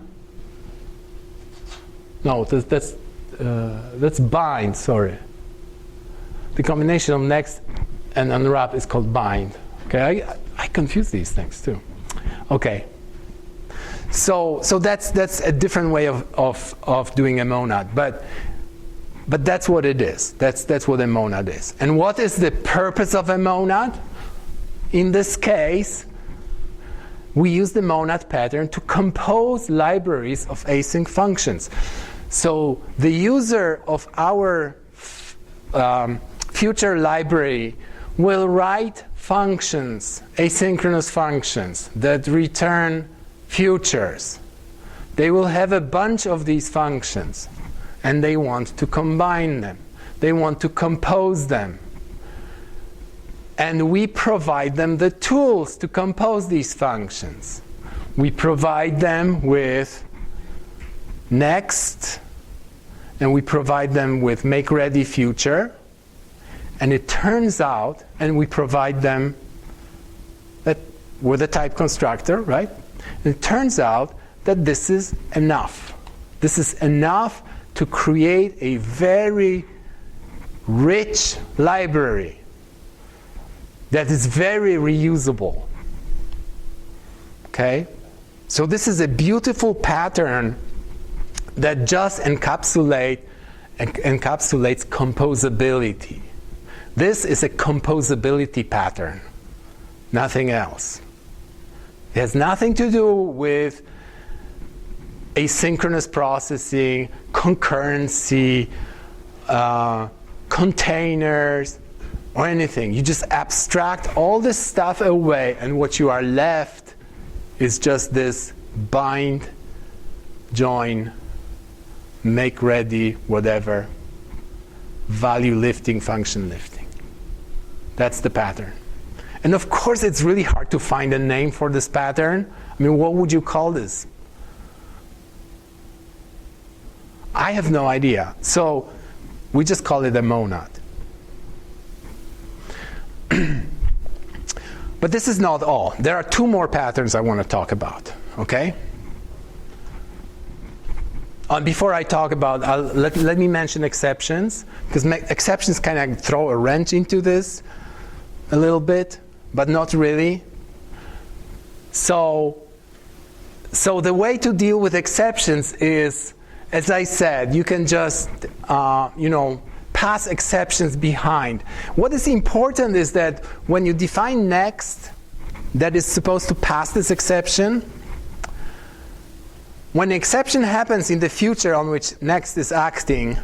No, that's bind. Sorry. The combination of next and unwrap is called bind. Okay, I confuse these things too. Okay. So that's a different way of doing a monad, but that's what it is. That's what a monad is. And what is the purpose of a monad? In this case, we use the monad pattern to compose libraries of async functions. So the user of our future library will write functions, asynchronous functions, that return futures. They will have a bunch of these functions, and they want to combine them. They want to compose them. And we provide them the tools to compose these functions. We provide them with next, and we provide them with MakeReadyFuture. And it turns out, and we provide them with a type constructor, right? And it turns out that this is enough. This is enough to create a very rich library that is very reusable. Okay? So this is a beautiful pattern that just encapsulates composability. This is a composability pattern, nothing else. It has nothing to do with asynchronous processing, concurrency, containers, or anything. You just abstract all this stuff away, and what you are left is just this bind, join, make ready, whatever, value lifting, function lifting. That's the pattern. And of course, it's really hard to find a name for this pattern. I mean, what would you call this? I have no idea. So we just call it a monad. But this is not all. There are two more patterns I want to talk about, okay? Before I talk about, let me mention exceptions, because exceptions kind of throw a wrench into this a little bit, but not really. So the way to deal with exceptions is, as I said, you can just, pass exceptions behind. What is important is that when you define next, that is supposed to pass this exception, when the exception happens in the future on which next is acting,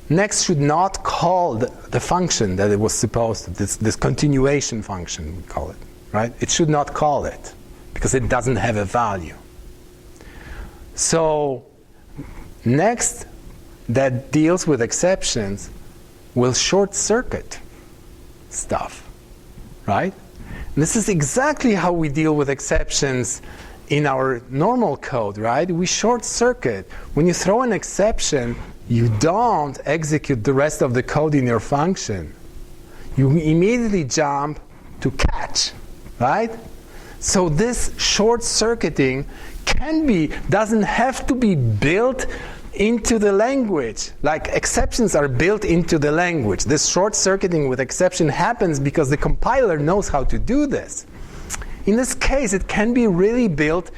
next should not call the function that it was supposed to, this continuation function, we call it, right? It should not call it, because it doesn't have a value. So next that deals with exceptions will short circuit stuff, right? And this is exactly how we deal with exceptions in our normal code, right? We short circuit. When you throw an exception, you don't execute the rest of the code in your function. You immediately jump to catch, right? So this short circuiting doesn't have to be built into the language. Like exceptions are built into the language. This short circuiting with exception happens because the compiler knows how to do this. In this case, it can be really built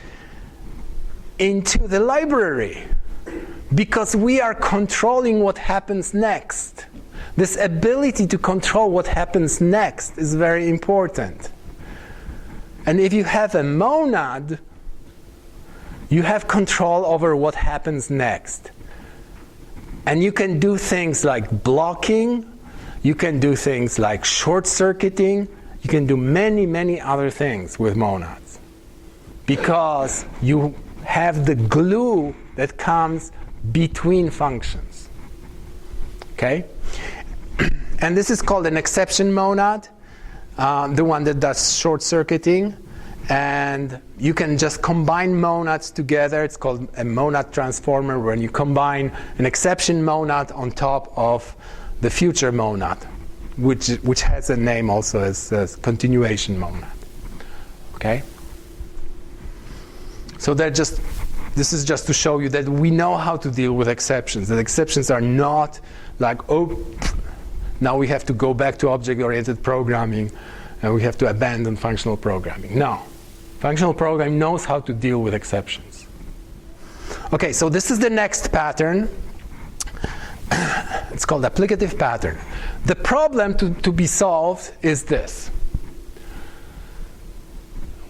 into the library because we are controlling what happens next. This ability to control what happens next is very important. And if you have a monad, you have control over what happens next. And you can do things like blocking, you can do things like short-circuiting, you can do many, many other things with monads. Because you have the glue that comes between functions. Okay? And this is called an exception monad, the one that does short-circuiting. And you can just combine monads together. It's called a monad transformer, when you combine an exception monad on top of the future monad, which has a name also as continuation monad. Okay? So this is just to show you that we know how to deal with exceptions. That exceptions are not like, oh, now we have to go back to object-oriented programming and we have to abandon functional programming. No. Functional programming knows how to deal with exceptions. Okay, so this is the next pattern. It's called applicative pattern. The problem to be solved is this.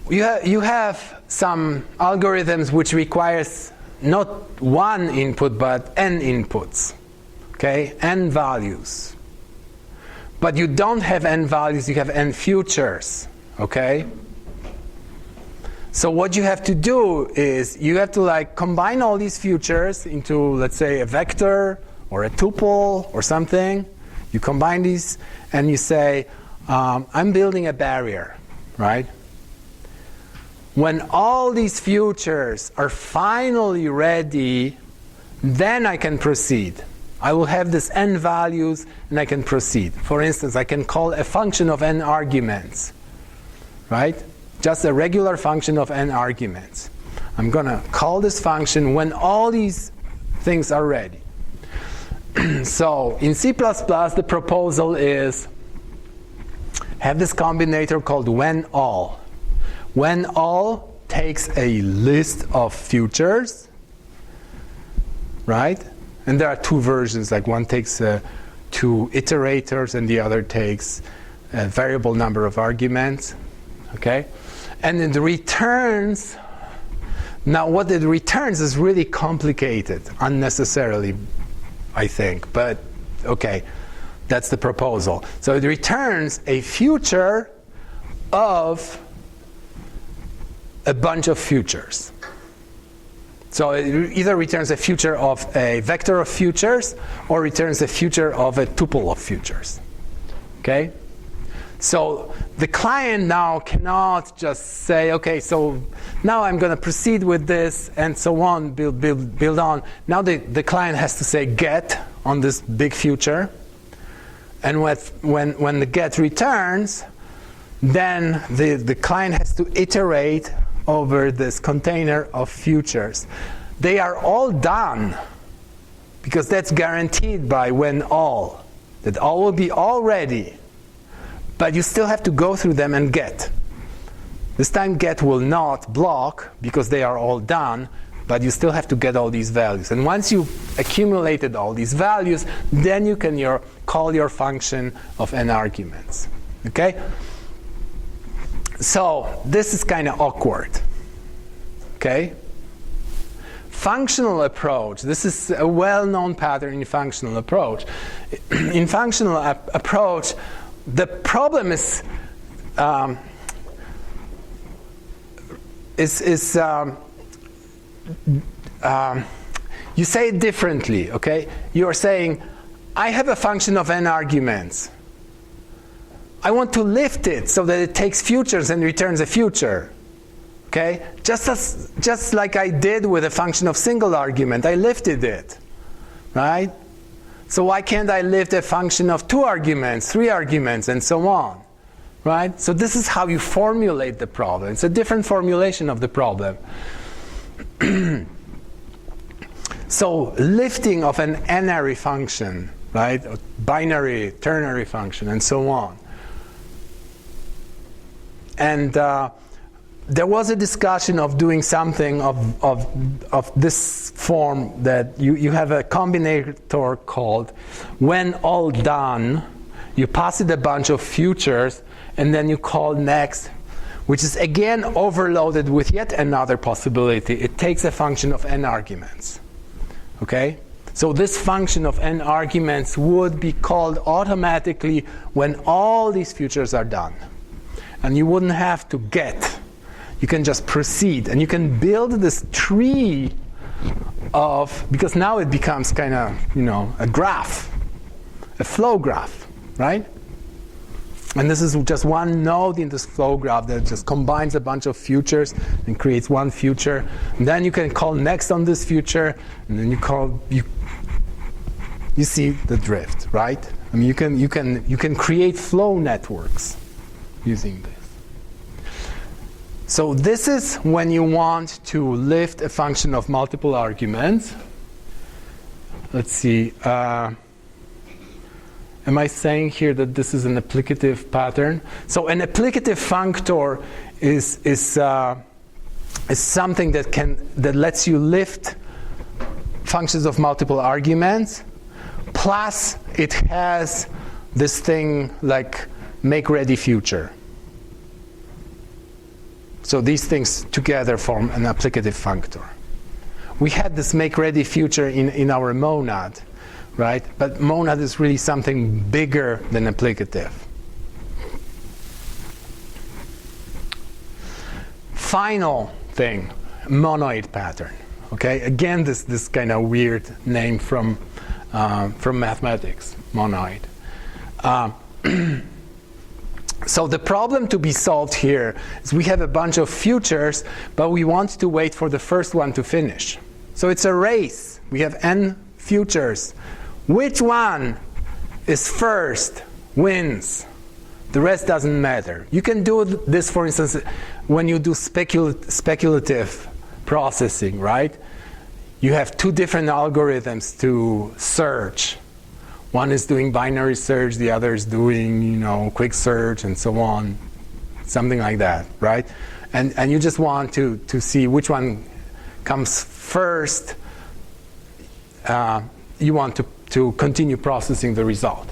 You have some algorithms which requires not one input but n inputs, okay, n values. But you don't have n values, you have n futures, okay? So what you have to do is you have to combine all these futures into, let's say, a vector or a tuple or something. You combine these and you say, I'm building a barrier, right? When all these futures are finally ready, then I can proceed. I will have this n values and I can proceed. For instance, I can call a function of n arguments, right? Just a regular function of n arguments. I'm going to call this function when all these things are ready. So in C++, the proposal is have this combinator called when all. When all takes a list of futures, right? And there are two versions, like one takes 2 iterators and the other takes a variable number of arguments, okay? And it returns, now what it returns is really complicated, unnecessarily, I think, but okay, that's the proposal. So it returns a future of a bunch of futures. So it either returns a future of a vector of futures or returns a future of a tuple of futures. Okay? So the client now cannot just say, okay, so now I'm going to proceed with this and so on, build on. Now the client has to say get on this big future. And when the get returns, then the client has to iterate over this container of futures. They are all done because that's guaranteed by when all. That all will be all ready. But you still have to go through them and get. This time get will not block because they are all done, but you still have to get all these values. And once you've accumulated all these values, then you can call your function of n arguments. Okay? So this is kind of awkward. Okay? Functional approach. This is a well-known pattern in functional approach. In functional approach, the problem is you say it differently. Okay? You are saying, I have a function of n arguments. I want to lift it so that it takes futures and returns a future. Okay? Just like I did with a function of single argument, I lifted it. Right? So why can't I lift a function of 2 arguments, 3 arguments, and so on? Right? So this is how you formulate the problem. It's a different formulation of the problem. So lifting of an n-ary function, right? A binary, ternary function, and so on. And there was a discussion of doing something of this form that you have a combinator called when all done, you pass it a bunch of futures, and then you call next, which is again overloaded with yet another possibility. It takes a function of n arguments. Okay? So this function of n arguments would be called automatically when all these futures are done. And you wouldn't have to get. You can just proceed. And you can build this tree of, because now it becomes kind of, a graph, a flow graph, right? And this is just one node in this flow graph that just combines a bunch of futures and creates one future. And then you can call next on this future, and then you see the drift, right? I mean, you can create flow networks using this. So this is when you want to lift a function of multiple arguments. Let's see. Am I saying here that this is an applicative pattern? So an applicative functor is something that lets you lift functions of multiple arguments, plus it has this thing like MakeReadyFuture. So these things together form an applicative functor. We had this MakeReadyFuture in our monad, right? But monad is really something bigger than applicative. Final thing, monoid pattern. Okay, again, this kind of weird name from mathematics, monoid. So the problem to be solved here is we have a bunch of futures, but we want to wait for the first one to finish. So it's a race. We have n futures. Which one is first wins. The rest doesn't matter. You can do this, for instance, when you do speculative processing, right? You have 2 different algorithms to search. One is doing binary search, the other is doing, quick search, and so on. Something like that, right? And you just want to see which one comes first. You want to continue processing the result.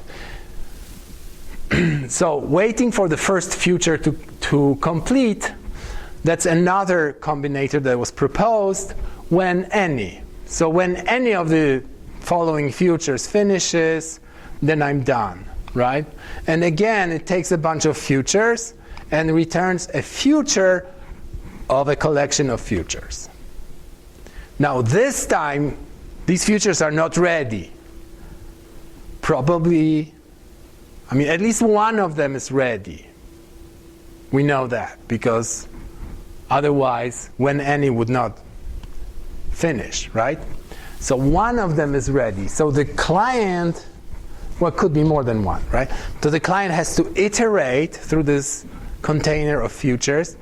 So waiting for the first future to complete, that's another combinator that was proposed when any. So when any of the following futures finishes, then I'm done, right? And again, it takes a bunch of futures and returns a future of a collection of futures. Now this time, these futures are not ready. Probably, at least one of them is ready. We know that, because otherwise, when any would not finish, right? So one of them is ready. So the client, well, it could be more than one, right? So the client has to iterate through this container of futures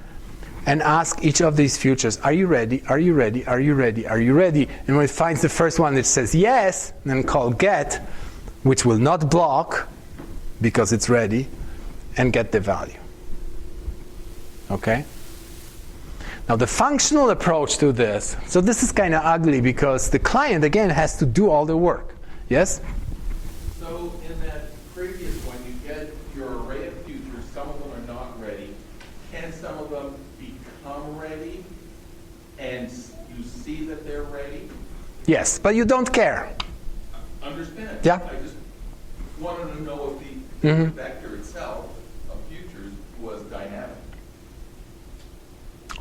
and ask each of these futures, are you ready? Are you ready? Are you ready? Are you ready? And when it finds the first one that says yes, then call get, which will not block because it's ready, and get the value. Okay? Now the functional approach to this, so this is kind of ugly because the client, again, has to do all the work. Yes? So in that previous one, you get your array of futures, some of them are not ready. Can some of them become ready and you see that they're ready? Yes, but you don't care. Understand. Yeah. I just wanted to know if the vector itself of futures was dynamic.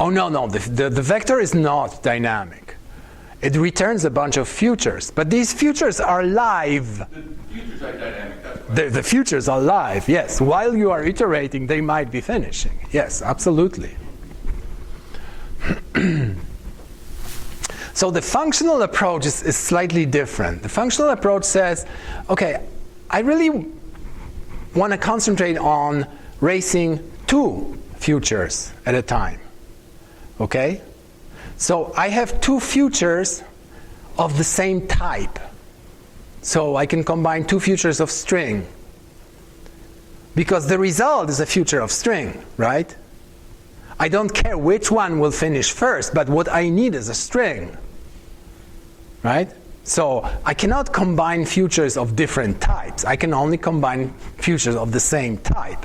Oh, no. The vector is not dynamic. It returns a bunch of futures, but these futures are live. The futures are dynamic, that's right. The futures are live, yes. While you are iterating, they might be finishing. Yes, absolutely. So the functional approach is slightly different. The functional approach says, okay, I really want to concentrate on racing 2 futures at a time. Okay? So I have 2 futures of the same type. So I can combine 2 futures of string. Because the result is a future of string, right? I don't care which one will finish first, but what I need is a string. Right? So I cannot combine futures of different types. I can only combine futures of the same type.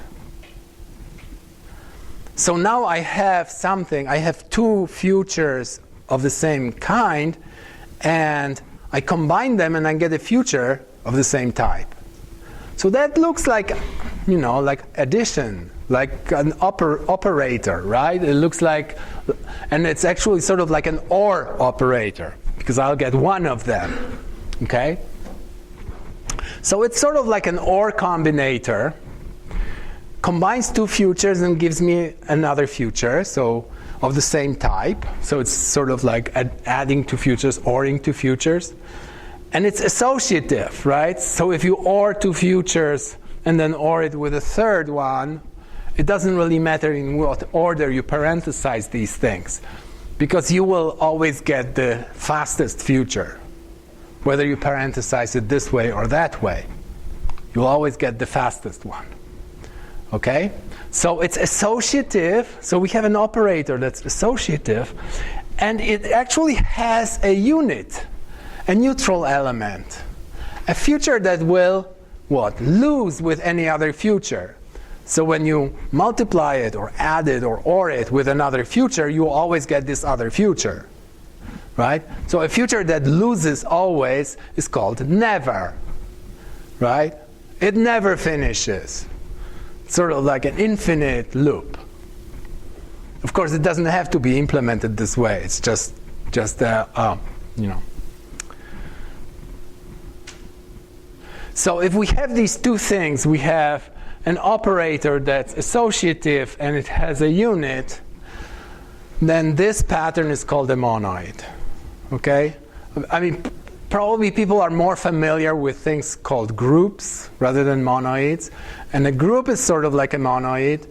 So now I have something, I have 2 futures of the same kind, and I combine them and I get a future of the same type. So that looks like, like addition, like an operator, right? It looks like, and it's actually sort of like an OR operator, because I'll get one of them, okay? So it's sort of like an OR combinator, combines 2 futures and gives me another future, so of the same type. So it's sort of like adding 2 futures, ORing 2 futures. And it's associative, right? So if you OR 2 futures and then OR it with a third one, it doesn't really matter in what order you parenthesize these things, because you will always get the fastest future, whether you parenthesize it this way or that way. You'll always get the fastest one. Okay? So it's associative. So we have an operator that's associative, and it actually has a unit, a neutral element, a future that will lose with any other future. So when you multiply it or add it or OR it with another future, you always get this other future, right? So a future that loses always is called never, right? It never finishes. Sort of like an infinite loop. Of course, it doesn't have to be implemented this way. It's just So if we have these 2 things, we have an operator that's associative and it has a unit, then this pattern is called a monoid. Okay? Probably people are more familiar with things called groups rather than monoids. And a group is sort of like a monoid,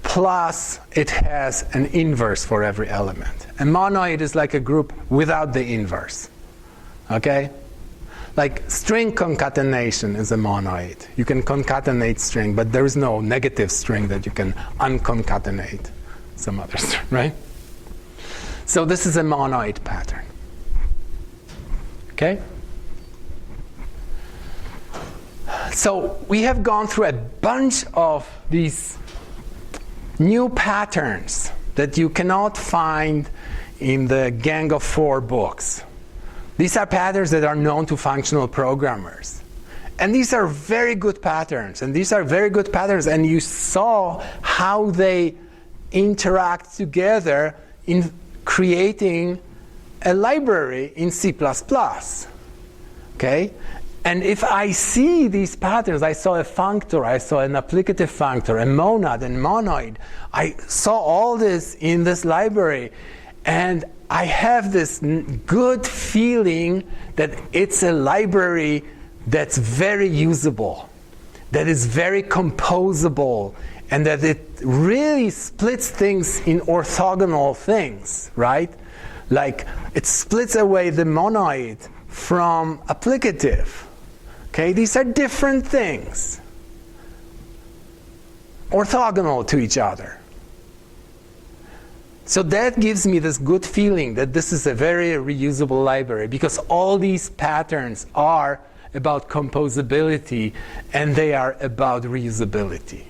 plus it has an inverse for every element. A monoid is like a group without the inverse. Okay? Like string concatenation is a monoid. You can concatenate string, but there is no negative string that you can unconcatenate some other string, right? So this is a monoid pattern. Okay? So we have gone through a bunch of these new patterns that you cannot find in the Gang of 4 books. These are patterns that are known to functional programmers. And these are very good patterns. And you saw how they interact together in creating a library in C++. Okay? And if I see these patterns, I saw a functor, I saw an applicative functor, a monad, and monoid. I saw all this in this library, and I have this good feeling that it's a library that's very usable, that is very composable, and that it really splits things in orthogonal things, right? Like it splits away the monoid from applicative. Okay, these are different things, orthogonal to each other. So that gives me this good feeling that this is a very reusable library, because all these patterns are about composability and they are about reusability.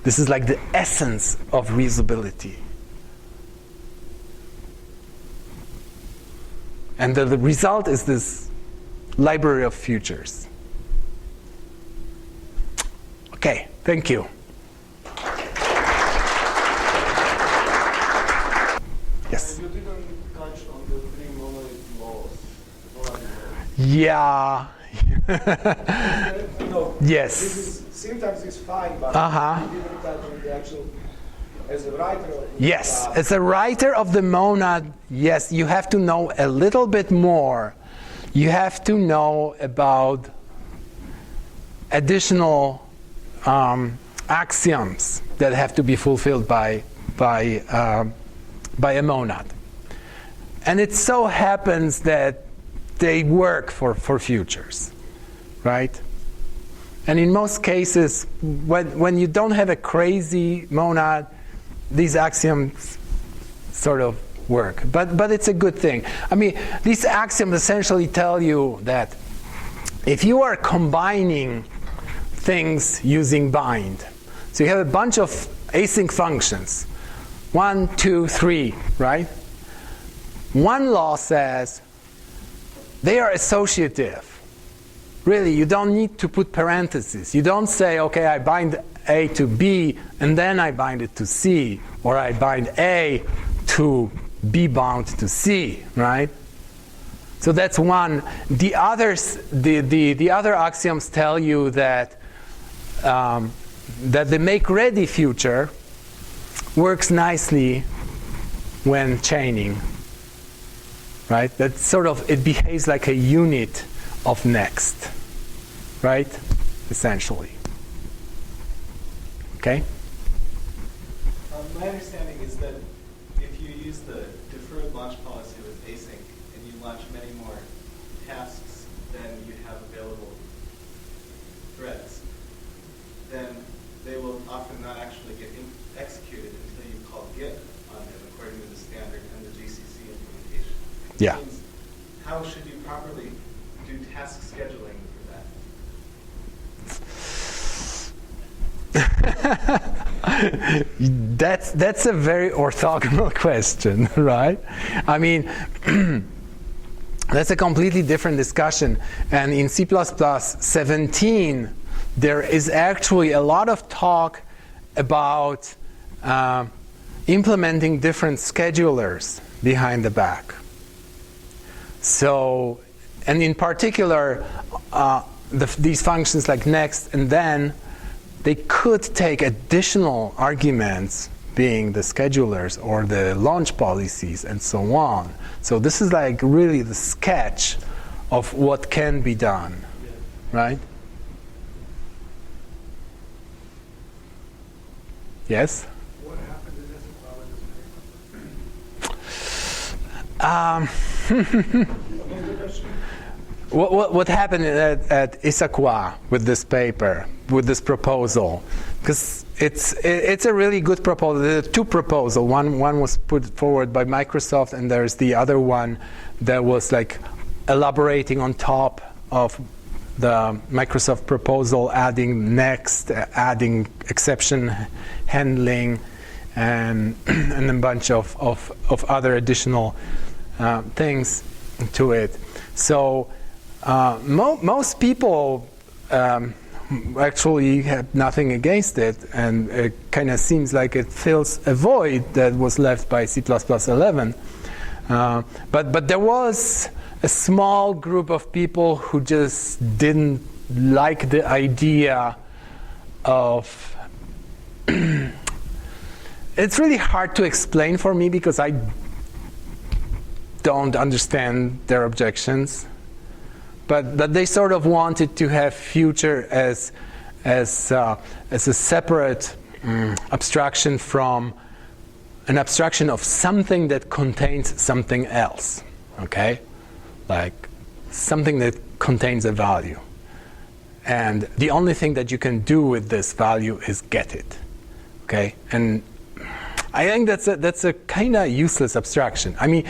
This is like the essence of reusability. And the result is this library of futures. Okay, thank you. Yes? You didn't touch on the three monolith laws. Yeah. Yes. Syntax is fine, but you didn't touch on the actual, as a writer of the Yes, as a writer of the monad, yes, you have to know a little bit more. You have to know about additional axioms that have to be fulfilled by a monad. And it so happens that they work for futures, right? And in most cases, when you don't have a crazy monad, these axioms sort of work. But it's a good thing. I mean, these axioms essentially tell you that if you are combining things using bind, so you have a bunch of async functions, 1, 2, 3, right? One law says they are associative. Really, you don't need to put parentheses. You don't say, okay, I bind A to B, and then I bind it to C, or I bind A to B bound to C, right? So that's one. The others, the other axioms tell you that that the MakeReadyFuture works nicely when chaining, right? That sort of, it behaves like a unit of next, right? Essentially. Okay? My understanding is that if you use the deferred launch policy with async and you launch many more tasks than you have available threads, then they will often not actually get executed until you call git on them according to the standard NWCPP implementation. Yeah. Which means, how should you properly do task scheduling for that? That's a very orthogonal question, right? I mean, that's a completely different discussion. And in C++ 17, there is actually a lot of talk about implementing different schedulers behind the back. So, and in particular, these functions like next and then, they could take additional arguments, being the schedulers or the launch policies and so on. So this is like really the sketch of what can be done, right? Yes? What happened in this What happened at Issaquah with this paper, with this proposal? Because it's a really good proposal. There are two proposals. One was put forward by Microsoft, and there's the other one that was like elaborating on top of the Microsoft proposal, adding next, adding exception handling, and a bunch of other additional things to it. So most people actually have nothing against it, and it kind of seems like it fills a void that was left by C++11. But there was a small group of people who just didn't like the idea of it's really hard to explain for me because I don't understand their objections, but they sort of wanted to have future as a separate abstraction from an abstraction of something that contains something else, okay? Like something that contains a value. And the only thing that you can do with this value is get it, okay? And I think that's a kind of useless abstraction. I mean,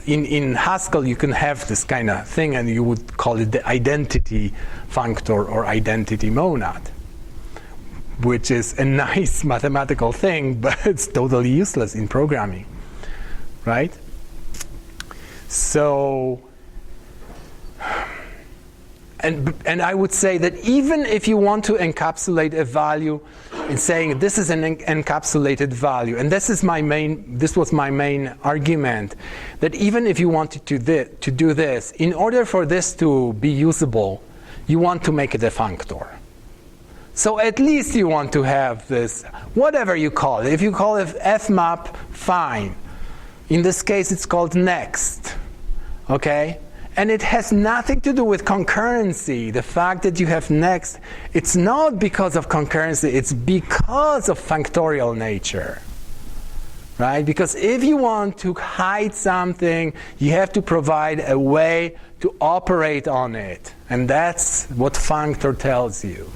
in Haskell you can have this kind of thing, and you would call it the identity functor or identity monad, which is a nice mathematical thing, but it's totally useless in programming, right? So, and I would say that even if you want to encapsulate a value in saying this is an encapsulated value, and this was my main argument, that even if you wanted to do this, in order for this to be usable, you want to make it a functor. So at least you want to have this, whatever you call it. If you call it fmap, fine. In this case, it's called next, okay? And it has nothing to do with concurrency. The fact that you have next, it's not because of concurrency, it's because of functorial nature, right? Because if you want to hide something, you have to provide a way to operate on it. And that's what functor tells you.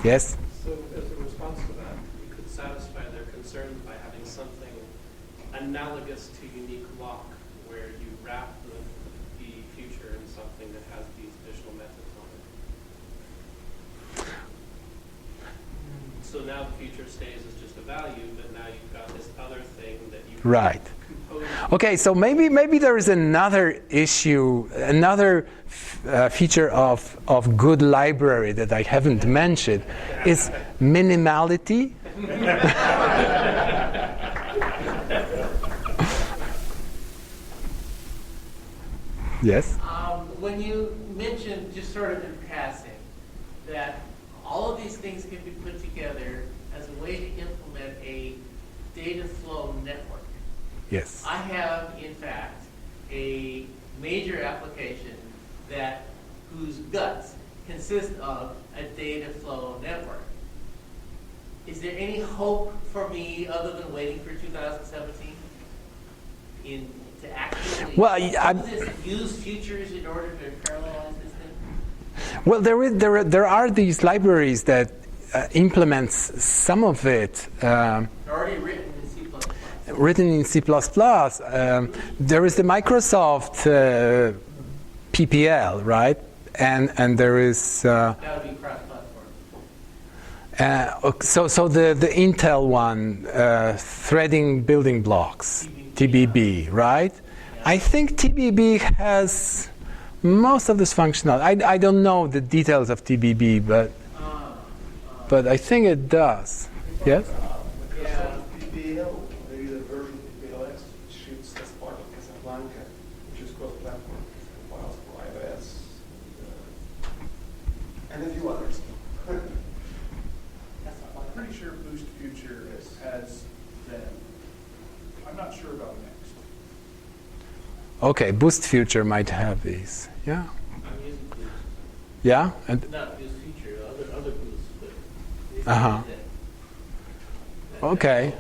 Yes? So as a response to that, you could satisfy their concern by having something analogous to unique lock, where you wrap the future in something that has these additional methods on it. So now the future stays as just a value, but now you've got this other thing that you right. compose. Okay, so maybe there is another issue, another feature of good library that I haven't mentioned is minimality. Yes? When you mentioned, just sort of in passing, that all of these things can be put together as a way to implement a data flow network. Yes. I have, in fact, a major application whose guts consist of a data flow network. Is there any hope for me other than waiting for 2017 to actually use futures in order to parallelize this thing? Well, there are these libraries that implements some of it. Already written in C++. Written in C++. There is the Microsoft PPL, right? And there is. That would be cross-platform. So the Intel one, threading building blocks, TBB, right? Yeah. I think TBB has most of this functionality. I don't know the details of TBB, but I think it does. Yes? Yeah. PPL, there is a version of PPLX which shoots as part of Casablanca, which is cross-platform, files for iOS, and a few others. I'm pretty sure Boost Future has them. I'm not sure about Next. Okay, Boost Future might have these. Yeah. I'm using Boost. Yeah? And Not Boost Future, other Boosts, but uh-huh. Okay.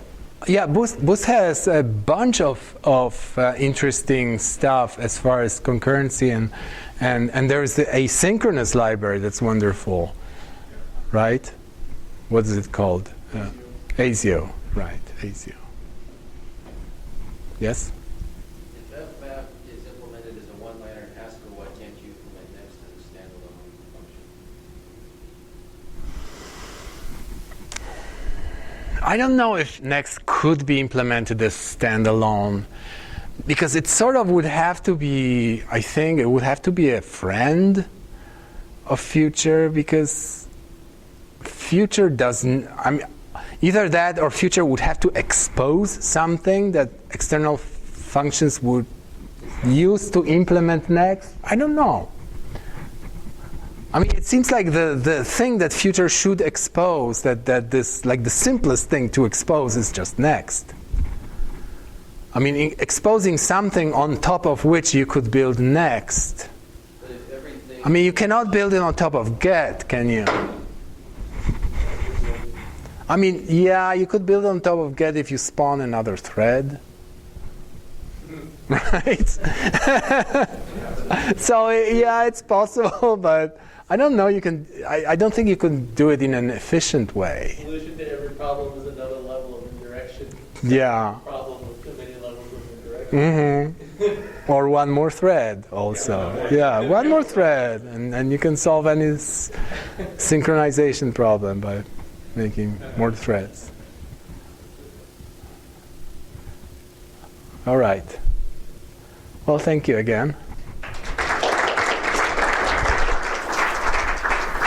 Yeah, Boost has a bunch of interesting stuff as far as concurrency and there's the asynchronous library that's wonderful, right? What is it called? ASIO, right? ASIO. Yes. If fmap is implemented as a one-liner in Haskell, why can't you implement next as a standalone function? I don't know if next could be implemented as standalone, because it sort of would have to be, I think it would have to be a friend of future, because future doesn't, I mean, either that or future would have to expose something that external functions would use to implement next. I don't know. I mean, it seems like the thing that future should expose, that this, like the simplest thing to expose is just next. I mean, exposing something on top of which you could build next. But if everything... I mean, you cannot build it on top of get, can you? I mean, yeah, you could build on top of get if you spawn another thread. Right? So, yeah, it's possible, but I don't know. You can. I don't think you can do it in an efficient way. Solution to every problem is another level of indirection. Yeah. Problem with too many levels of indirection. Mm-hmm. Or one more thread also. Yeah, one more thread. And you can solve any synchronization problem by making more threads. All right. Well, thank you again.